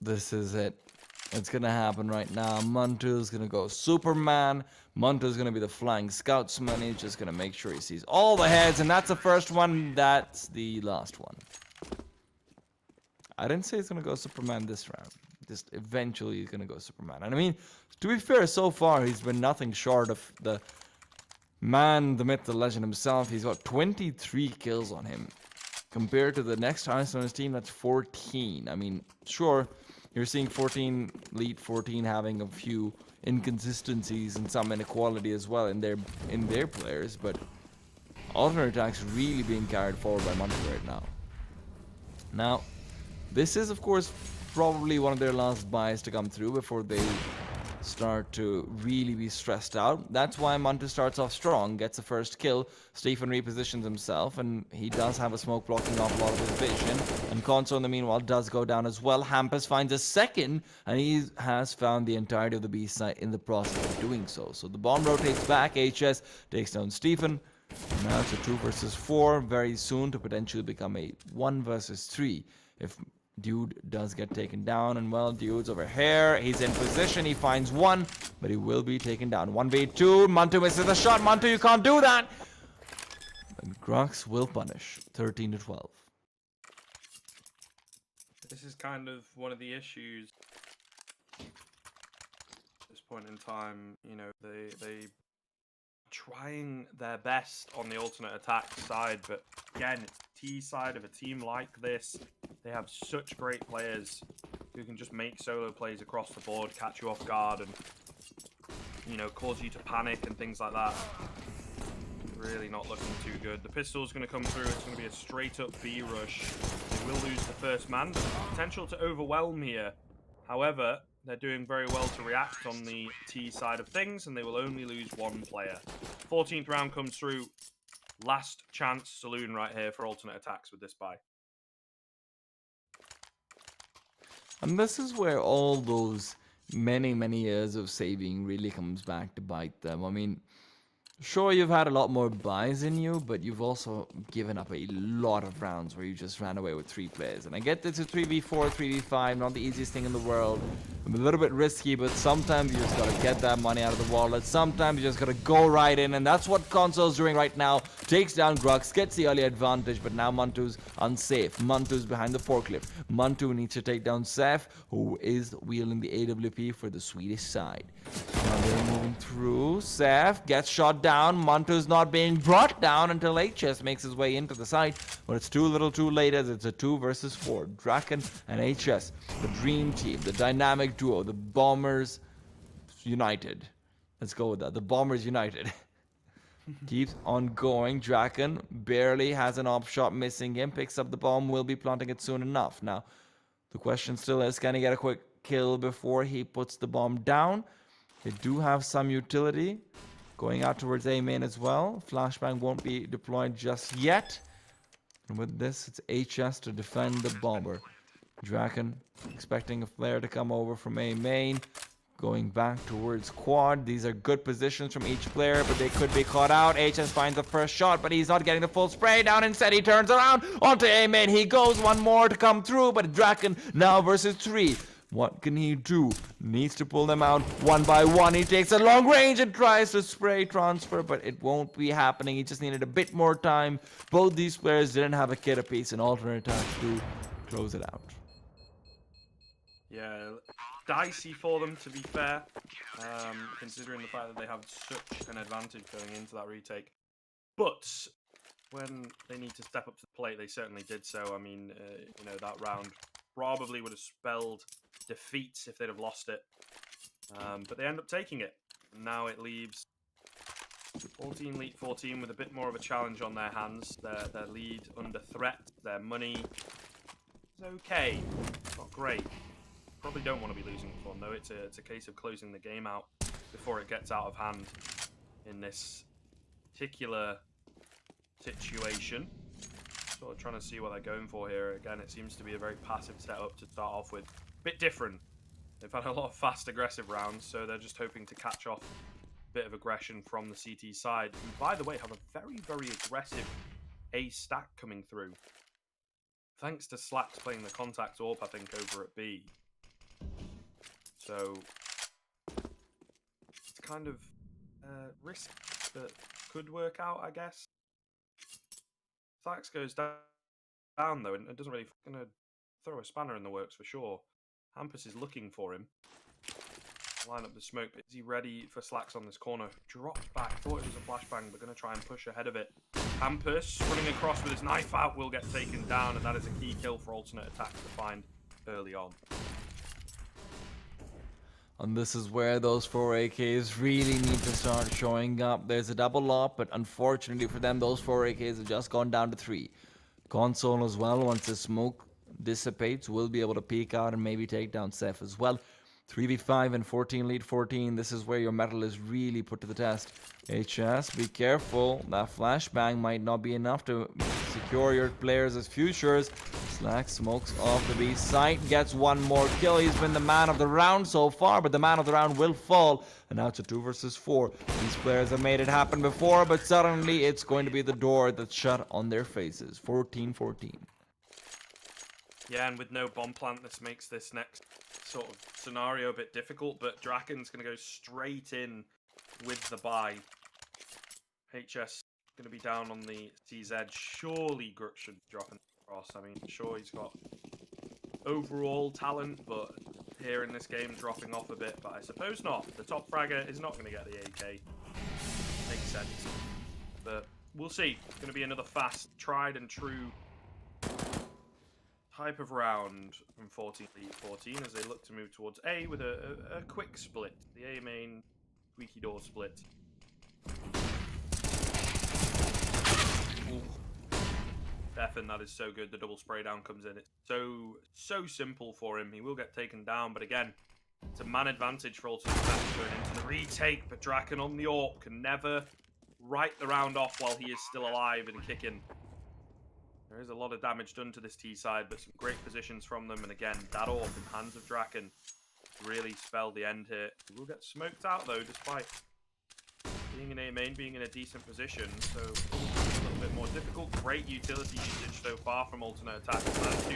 A: This is it. It's gonna happen right now. Mantu's gonna go Superman. Mantu's gonna be the flying scoutsman. He's just gonna make sure he sees all the heads, and that's the first one. That's the last one. I didn't say he's gonna go Superman this round. Just eventually he's gonna go Superman. And I mean, to be fair, so far he's been nothing short of the man, the myth, the legend himself. He's got 23 kills on him. Compared to the next highest on his team, that's 14. I mean, sure, you're seeing 14 lead, 14 having a few inconsistencies and some inequality as well in their players, but alternate attacks really being carried forward by Mantu right now. Now, this is of course probably one of their last buys to come through before they start to really be stressed out. That's why Mantu starts off strong, gets the first kill. Stephen repositions himself, and he does have a smoke blocking off a lot of his vision. And Conso, in the meanwhile, does go down as well. Hampus finds a second, and he has found the entirety of the B site in the process of doing so. So the bomb rotates back. HS takes down Stephen. Now it's a 2 versus 4, very soon to potentially become a 1 versus 3 if Dude does get taken down. And well, Dude's over here, he's in position, he finds one, but he will be taken down. 1v2, Mantu misses the shot. Mantu, you can't do that. And Grux will punish. 13-12.
B: This is kind of one of the issues at this point in time. You know, they trying their best on the alternate attack side, but again, it's the T side of a team like this. They have such great players who can just make solo plays across the board, catch you off guard, and, you know, cause you to panic and things like that. Really not looking too good. The pistol's going to come through. It's going to be a straight-up B rush. They will lose the first man. Potential to overwhelm here. However, they're doing very well to react on the T side of things, and they will only lose one player. 14th round comes through. Last chance saloon right here for alternate attacks with this buy.
A: And this is where all those many years of saving really comes back to bite them. I mean, sure, you've had a lot more buys in you, but you've also given up a lot of rounds where you just ran away with 3 players. And I get it's a 3v4, 3v5, not the easiest thing in the world. A little bit risky, but sometimes you just gotta get that money out of the wallet. Sometimes you just gotta go right in, and that's what Console's doing right now. Takes down Grux, gets the early advantage, but now Mantu's unsafe. Mantu's behind the forklift. Mantu needs to take down Seth, who is wielding the AWP for the Swedish side. Now they're moving through. Seth gets shot down. Mantu's not being brought down until HS makes his way into the side, but it's too little too late as it's a 2 versus 4. Draken and HS, the dream team, the dynamic duo, the Bombers United. Let's go with that. The Bombers United. Keeps on going. Draken barely has an op shot missing him. Picks up the bomb. Will be planting it soon enough. Now, the question still is, can he get a quick kill before he puts the bomb down? They do have some utility. Going out towards A main as well. Flashbang won't be deployed just yet. And with this, it's HS to defend the bomber. Draken expecting a flare to come over from A main. Going back towards quad. These are good positions from each player, but they could be caught out. HS finds the first shot, but he's not getting the full spray down. Instead, he turns around onto A main. He goes one more to come through, but Draken now versus 3. What can he do? Needs to pull them out one by one. He takes a long range and tries to spray transfer, but it won't be happening. He just needed a bit more time. Both these players didn't have a kit apiece and alternate attacks to close it out.
B: Yeah, dicey for them, to be fair, considering the fact that they have such an advantage going into that retake. But when they need to step up to the plate, they certainly did so. I mean, you know, that round probably would have spelled defeat if they'd have lost it. But they end up taking it. Now it leaves 14 lead 14 with a bit more of a challenge on their hands. Their lead under threat. Their money is okay. Not great. Probably don't want to be losing this one, though. It's a case of closing the game out before it gets out of hand in this particular situation. Sort of trying to see what they're going for here. Again, it seems to be a very passive setup to start off with. Bit different. They've had a lot of fast, aggressive rounds, so they're just hoping to catch off a bit of aggression from the CT side, who, by the way, have a very aggressive A stack coming through. Thanks to Slacks playing the contact AWP, I think, over at B. So, it's kind of risk that could work out, I guess. Slacks goes down though, and it doesn't really gonna throw a spanner in the works for sure. Hampus is looking for him. Line up the smoke, but is he ready for Slacks on this corner? Dropped back, thought it was a flashbang, but gonna try and push ahead of it. Hampus running across with his knife out will get taken down, and that is a key kill for alternate attacks to find early on.
A: And this is where those 4 AKs really need to start showing up. There's a double op, but unfortunately for them, those 4 AKs have just gone down to 3. Console as well, once the smoke dissipates, will be able to peek out and maybe take down Seth as well. 3v5 and 14 lead 14. This is where your metal is really put to the test. HS, be careful. That flashbang might not be enough to secure your players as futures. Slack smokes off the B site, gets one more kill. He's been the man of the round so far, but the man of the round will fall. And now it's a 2 versus 4. These players have made it happen before, but suddenly it's going to be the door that's shut on their faces. 14-14.
B: Yeah, and with no bomb plant, this makes this next sort of scenario a bit difficult, but Draken's going to go straight in with the buy. HS going to be down on the CZ. Surely Grux should drop an cross. I mean, sure, he's got overall talent, but here in this game, dropping off a bit, but I suppose not. The top fragger is not going to get the AK. Makes sense. But we'll see. It's going to be another fast, tried and true type of round from 14 lead 14 as they look to move towards A with a quick split. The A main squeaky door split. Stefan, that is so good. The double spray down comes in. It's so simple for him. He will get taken down, but again, it's a man advantage for Alternate Attax going into the retake, but Draken on the AWP can never write the round off while he is still alive and kicking. There is a lot of damage done to this T side, but some great positions from them, and again, that AWP in hands of Draken really spelled the end here. He will get smoked out though, despite being in A main, being in a decent position, so a little bit more difficult. Great utility usage so far from Alternate Attax.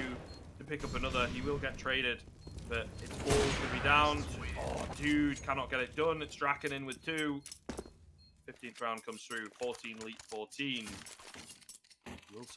B: To pick up another, he will get traded, but it's all going to be down. Oh, dude, cannot get it done. It's Draken in with 2. 15th round comes through, 14 lead 14.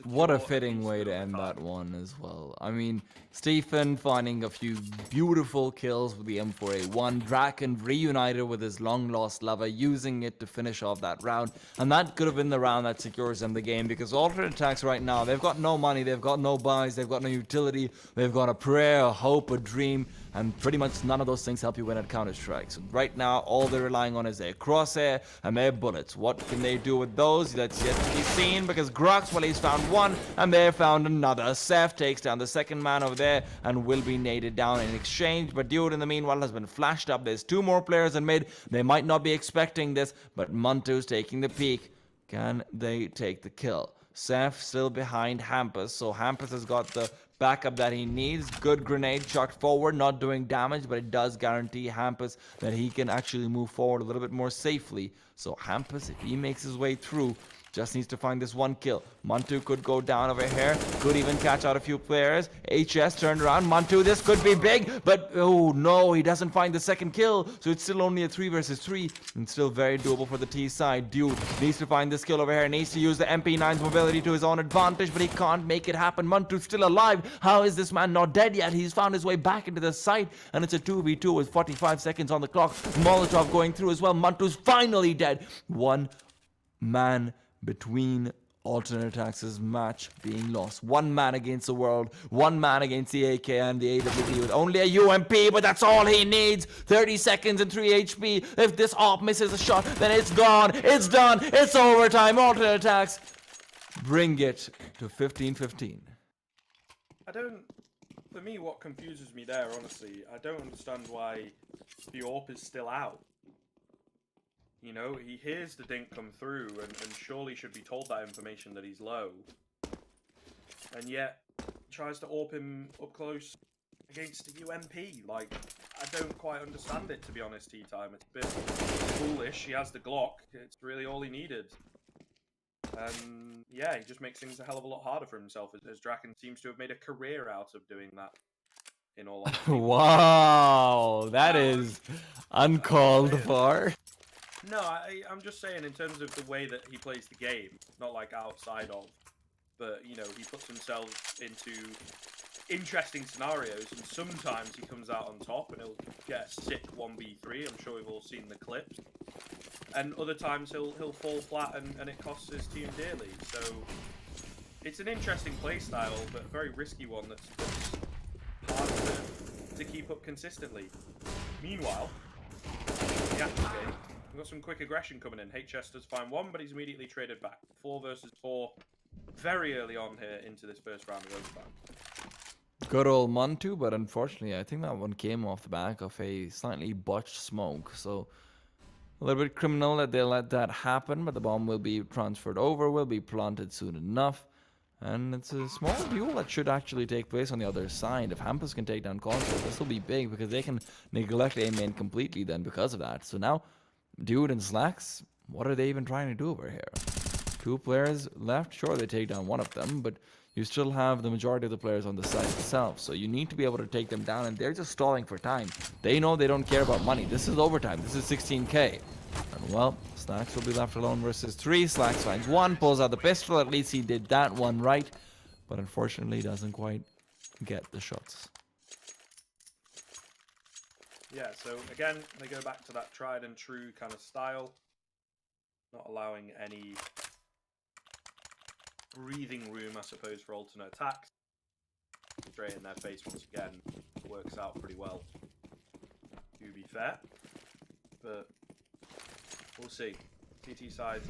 A: What a fitting way to end that one as well. I mean, Stephen finding a few beautiful kills with the M4A1. Draken reunited with his long-lost lover, using it to finish off that round. And that could have been the round that secures them the game, because Alternate Attax right now, they've got no money, they've got no buys, they've got no utility, they've got a prayer, a hope, a dream, and pretty much none of those things help you win at Counter-Strike. So right now, all they're relying on is their crosshair and their bullets. What can they do with those? That's yet to be seen, because Grux, well, he's found one, and they found another. Seth takes down the second man over there, and will be naded down in exchange. But Dude, in the meanwhile, has been flashed up. There's 2 more players in mid. They might not be expecting this, but Mantu's taking the peek. Can they take the kill? Seth still behind Hampus, so Hampus has got the backup that he needs. Good grenade chucked forward, not doing damage, but it does guarantee Hampus that he can actually move forward a little bit more safely. So Hampus, if he makes his way through, just needs to find this one kill. Mantu could go down over here. Could even catch out a few players. HS turned around. Mantu, this could be big. But, oh no, he doesn't find the second kill. So it's still only a 3 versus 3. And still very doable for the T side. Dude needs to find this kill over here. Needs to use the MP9's mobility to his own advantage. But he can't make it happen. Mantu's still alive. How is this man not dead yet? He's found his way back into the site. And it's a 2v2 with 45 seconds on the clock. Molotov going through as well. Mantu's finally dead. One man between Alternate Attax's match being lost. One man against the world, one man against the AK and the AWP with only a UMP, but that's all he needs. 30 seconds and 3 HP. If this AWP misses a shot, then it's gone. It's done. It's overtime. Alternate Attax bring it to 15-15.
B: For me, what confuses me there, honestly, I don't understand why the AWP is still out. You know, he hears the dink come through and surely should be told that information that he's low. And yet, tries to AWP him up close against a UMP. Like, I don't quite understand it, to be honest, T-Time. It's a bit foolish. He has the Glock. It's really all he needed. And yeah, he just makes things a hell of a lot harder for himself, as Draken seems to have made a career out of doing that. In all honesty.
A: Wow, that is uncalled for.
B: No, I'm just saying in terms of the way that he plays the game, not like outside of, but, you know, he puts himself into interesting scenarios, and sometimes he comes out on top and he'll get a sick 1v3, I'm sure we've all seen the clips, and other times he'll fall flat and it costs his team dearly, so it's an interesting play style, but a very risky one that's hard to keep up consistently. Meanwhile, the after game, we've got some quick aggression coming in. HS does find one, but he's immediately traded back. 4 versus 4 very early on here into this first round of overtime.
A: Good old Mantu, but unfortunately, I think that one came off the back of a slightly botched smoke. So a little bit criminal that they let that happen, but the bomb will be transferred over, will be planted soon enough. And it's a small duel that should actually take place on the other side. If Hampus can take down Concert, this will be big because they can neglect A main completely then because of that. So now, Dude and Slacks, what are they even trying to do over here? 2 players left. Sure, they take down one of them, but you still have the majority of the players on the side itself. So you need to be able to take them down, and they're just stalling for time. They know they don't care about money. This is overtime. This is 16k. And well, Slacks will be left alone versus 3. Slacks finds 1, pulls out the pistol. At least he did that one right, but unfortunately doesn't quite get the shots.
B: Yeah, so again, they go back to that tried and true kind of style. Not allowing any breathing room, I suppose, for Alternate Attax. straight in their face once again. Works out pretty well, to be fair. But we'll see. CT side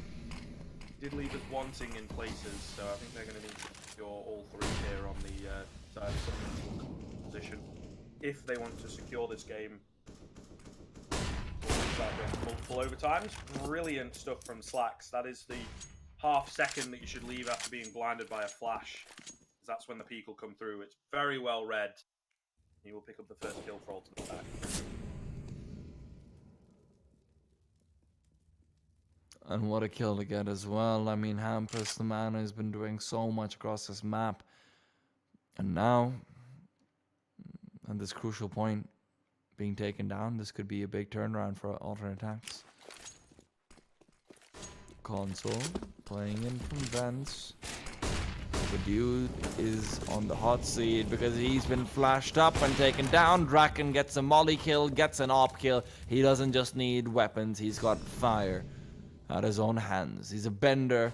B: did leave us wanting in places, so I think they're going to need to secure all three here on the side of supplemental position. If they want to secure this game, start doing multiple overtimes. Brilliant stuff from Slacks. That is the half second that you should leave after being blinded by a flash. That's when the peak will come through. It's very well read. He will pick up the first kill for ultimate attack.
A: And what a kill to get as well. I mean, Hampus, the man who's been doing so much across this map. And now, at this crucial point, being taken down, this could be a big turnaround for alternate attacks. Console, playing in from vents. The dude is on the hot seat because he's been flashed up and taken down. Draken gets a molly kill, gets an op kill. He doesn't just need weapons, he's got fire at his own hands. He's a bender.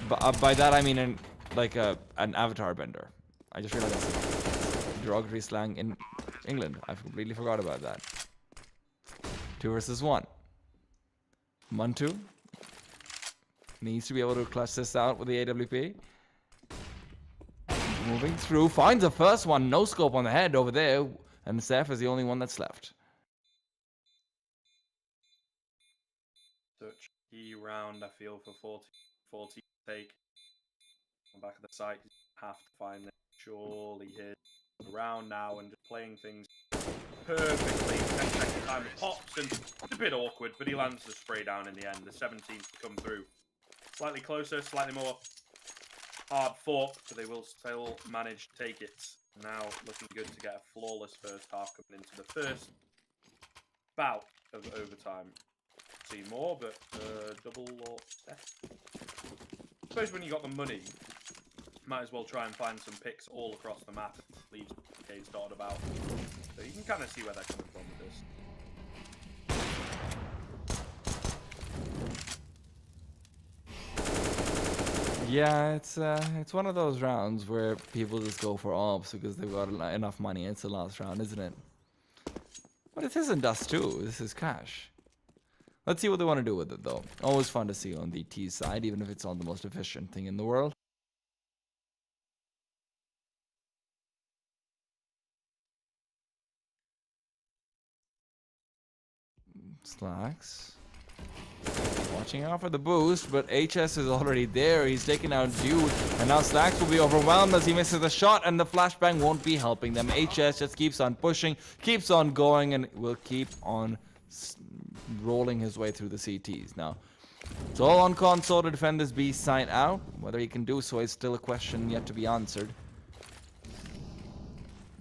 A: But by that I mean an avatar bender. I just realized that's derogatory slang in England. I completely forgot about that. 2 versus 1. Muntu needs to be able to clutch this out with the AWP. Moving through, finds the first one. No scope on the head over there. And Seth is the only one that's left.
B: Such a key round, I feel, for 40 take. On the back of the site, you have to find them. Surely hit around now and just playing things perfectly. 10-second time pops, and it's a bit awkward, but he lands the spray down in the end. The 17th to come through. Slightly closer, slightly more hard fought, but they will still manage to take it. Now looking good to get a flawless first half coming into the first bout of overtime. See more, but double or set. I suppose when you got the money, might as well try and find some picks all across the map. Leaves Cades dotted about. So you can kind of see where they're coming from with this.
A: Yeah, it's one of those rounds where people just go for ops because they've got enough money. It's the last round, isn't it? But it isn't Dust 2. This is cash. Let's see what they want to do with it, though. Always fun to see on the T side, even if it's not the most efficient thing in the world. Slacks. Watching out for the boost, but HS is already there. He's taking out Dude, and now Slacks will be overwhelmed as he misses the shot, and the flashbang won't be helping them. HS just keeps on pushing, keeps on going, and will keep on rolling his way through the CTs. Now, it's all on console to defend this B side out. Whether he can do so is still a question yet to be answered.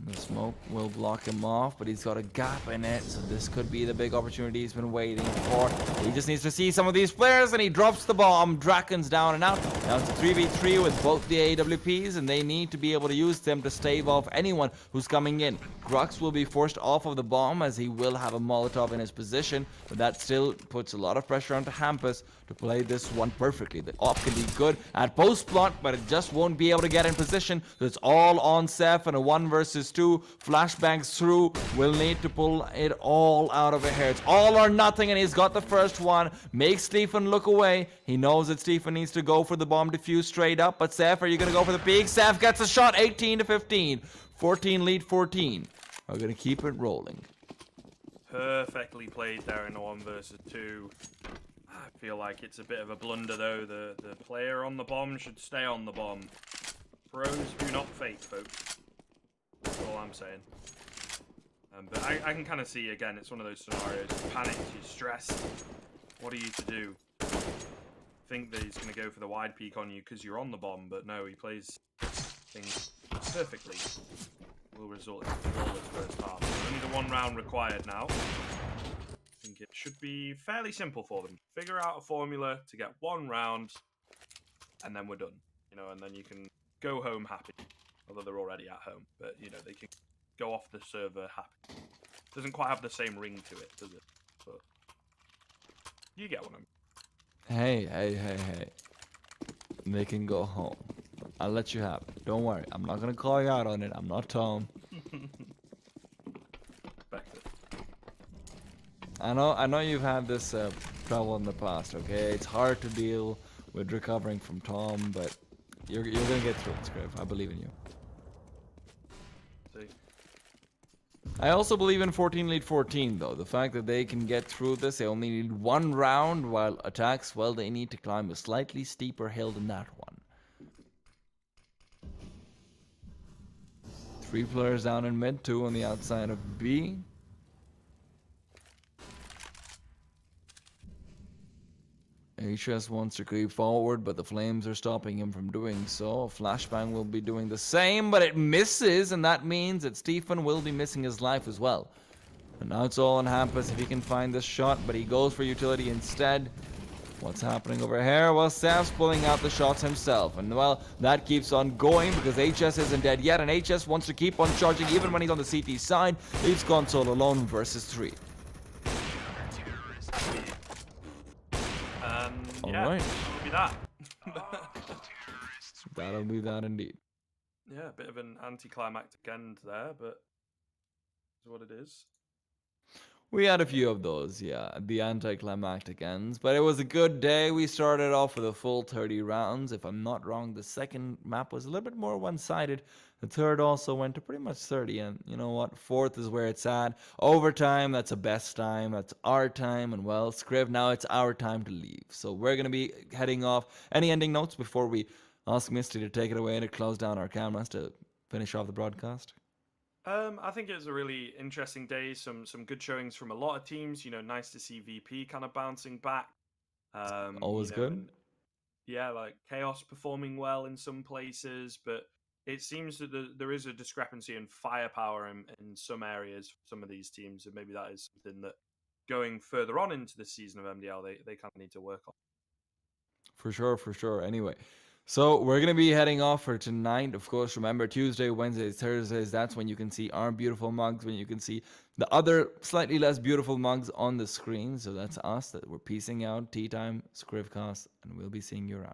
A: The smoke will block him off, but he's got a gap in it, so this could be the big opportunity he's been waiting for. He just needs to see some of these players, and he drops the bomb. Draken's down and out. Now it's a 3v3 with both the AWPs, and they need to be able to use them to stave off anyone who's coming in. Grux will be forced off of the bomb, as he will have a Molotov in his position, but that still puts a lot of pressure onto Hampus to play this one perfectly. The op can be good at post plant, but it just won't be able to get in position, so it's all on Seth and a 1 versus 2. Flashbangs through. Will need to pull it all out of here. It's all or nothing, and he's got the first one. Makes Stephen look away. He knows that Stephen needs to go for the bomb defuse straight up, but Seth, are you going to go for the peak? Seth gets a shot. 18 to 15. 14 lead 14. We're going to keep it rolling.
B: Perfectly played there in a 1 versus 2. I feel like it's a bit of a blunder, though. The player on the bomb should stay on the bomb. Pros do not fake, folks. That's all I'm saying. But I can kind of see, again, it's one of those scenarios. You're panicked, you're stressed. What are you to do? Think that he's going to go for the wide peak on you because you're on the bomb, but no, he plays things perfectly. Will result in a flawless first half. Only the 1 round required now. I think it should be fairly simple for them. Figure out a formula to get 1 round, and then we're done. You know, and then you can go home happy. Although they're already at home, but you know, they can go off the server happy. Doesn't quite have the same ring to it, does it? But you get what I mean.
A: Hey. They can go home. I'll let you have it. Don't worry. I'm not gonna call you out on it. I'm not Tom.
B: Expected.
A: I know you've had this trouble in the past, okay? It's hard to deal with recovering from Tom, but you're gonna get through it, Scriv. I believe in you.
B: See.
A: I also believe in 14 lead 14 though. The fact that they can get through this, they only need one round, while Attax, well, they need to climb a slightly steeper hill than that one. 3 players down in mid, 2 on the outside of B. HS wants to creep forward, but the flames are stopping him from doing so. Flashbang will be doing the same, but it misses, and that means that Stephen will be missing his life as well. And now it's all on Hampus if he can find this shot, but he goes for utility instead. What's happening over here? Well, Sam's pulling out the shots himself, and well, that keeps on going because HS isn't dead yet, and HS wants to keep on charging even when he's on the CT side. He's gone solo alone versus 3.
B: Yeah,
A: Alright.
B: that'll be that.
A: That'll be that indeed.
B: Yeah, a bit of an anticlimactic end there, but it's what it is.
A: We had a few of those, yeah, the anticlimactic ends, but it was a good day. We started off with a full 30 rounds. If I'm not wrong, the second map was a little bit more one-sided. The third also went to pretty much 30, and you know what? Fourth is where it's at. Overtime, that's a best time. That's our time, and well, Scriv, now it's our time to leave. So we're going to be heading off. Any ending notes before we ask Misty to take it away to close down our cameras to finish off the broadcast?
B: I think it was a really interesting day. Some good showings from a lot of teams. You know, nice to see VP kind of bouncing back.
A: Always good.
B: And, yeah, like Chaos performing well in some places, but it seems that there is a discrepancy in firepower in some areas for some of these teams, and maybe that is something that going further on into the season of MDL they kind of need to work on.
A: For sure. Anyway, so we're going to be heading off for tonight. Of course, remember Tuesday, Wednesdays, Thursdays, that's when you can see our beautiful mugs, when you can see the other slightly less beautiful mugs on the screen. So that's us, that we're peacing out. Tea time, Scrivcast, and we'll be seeing you around.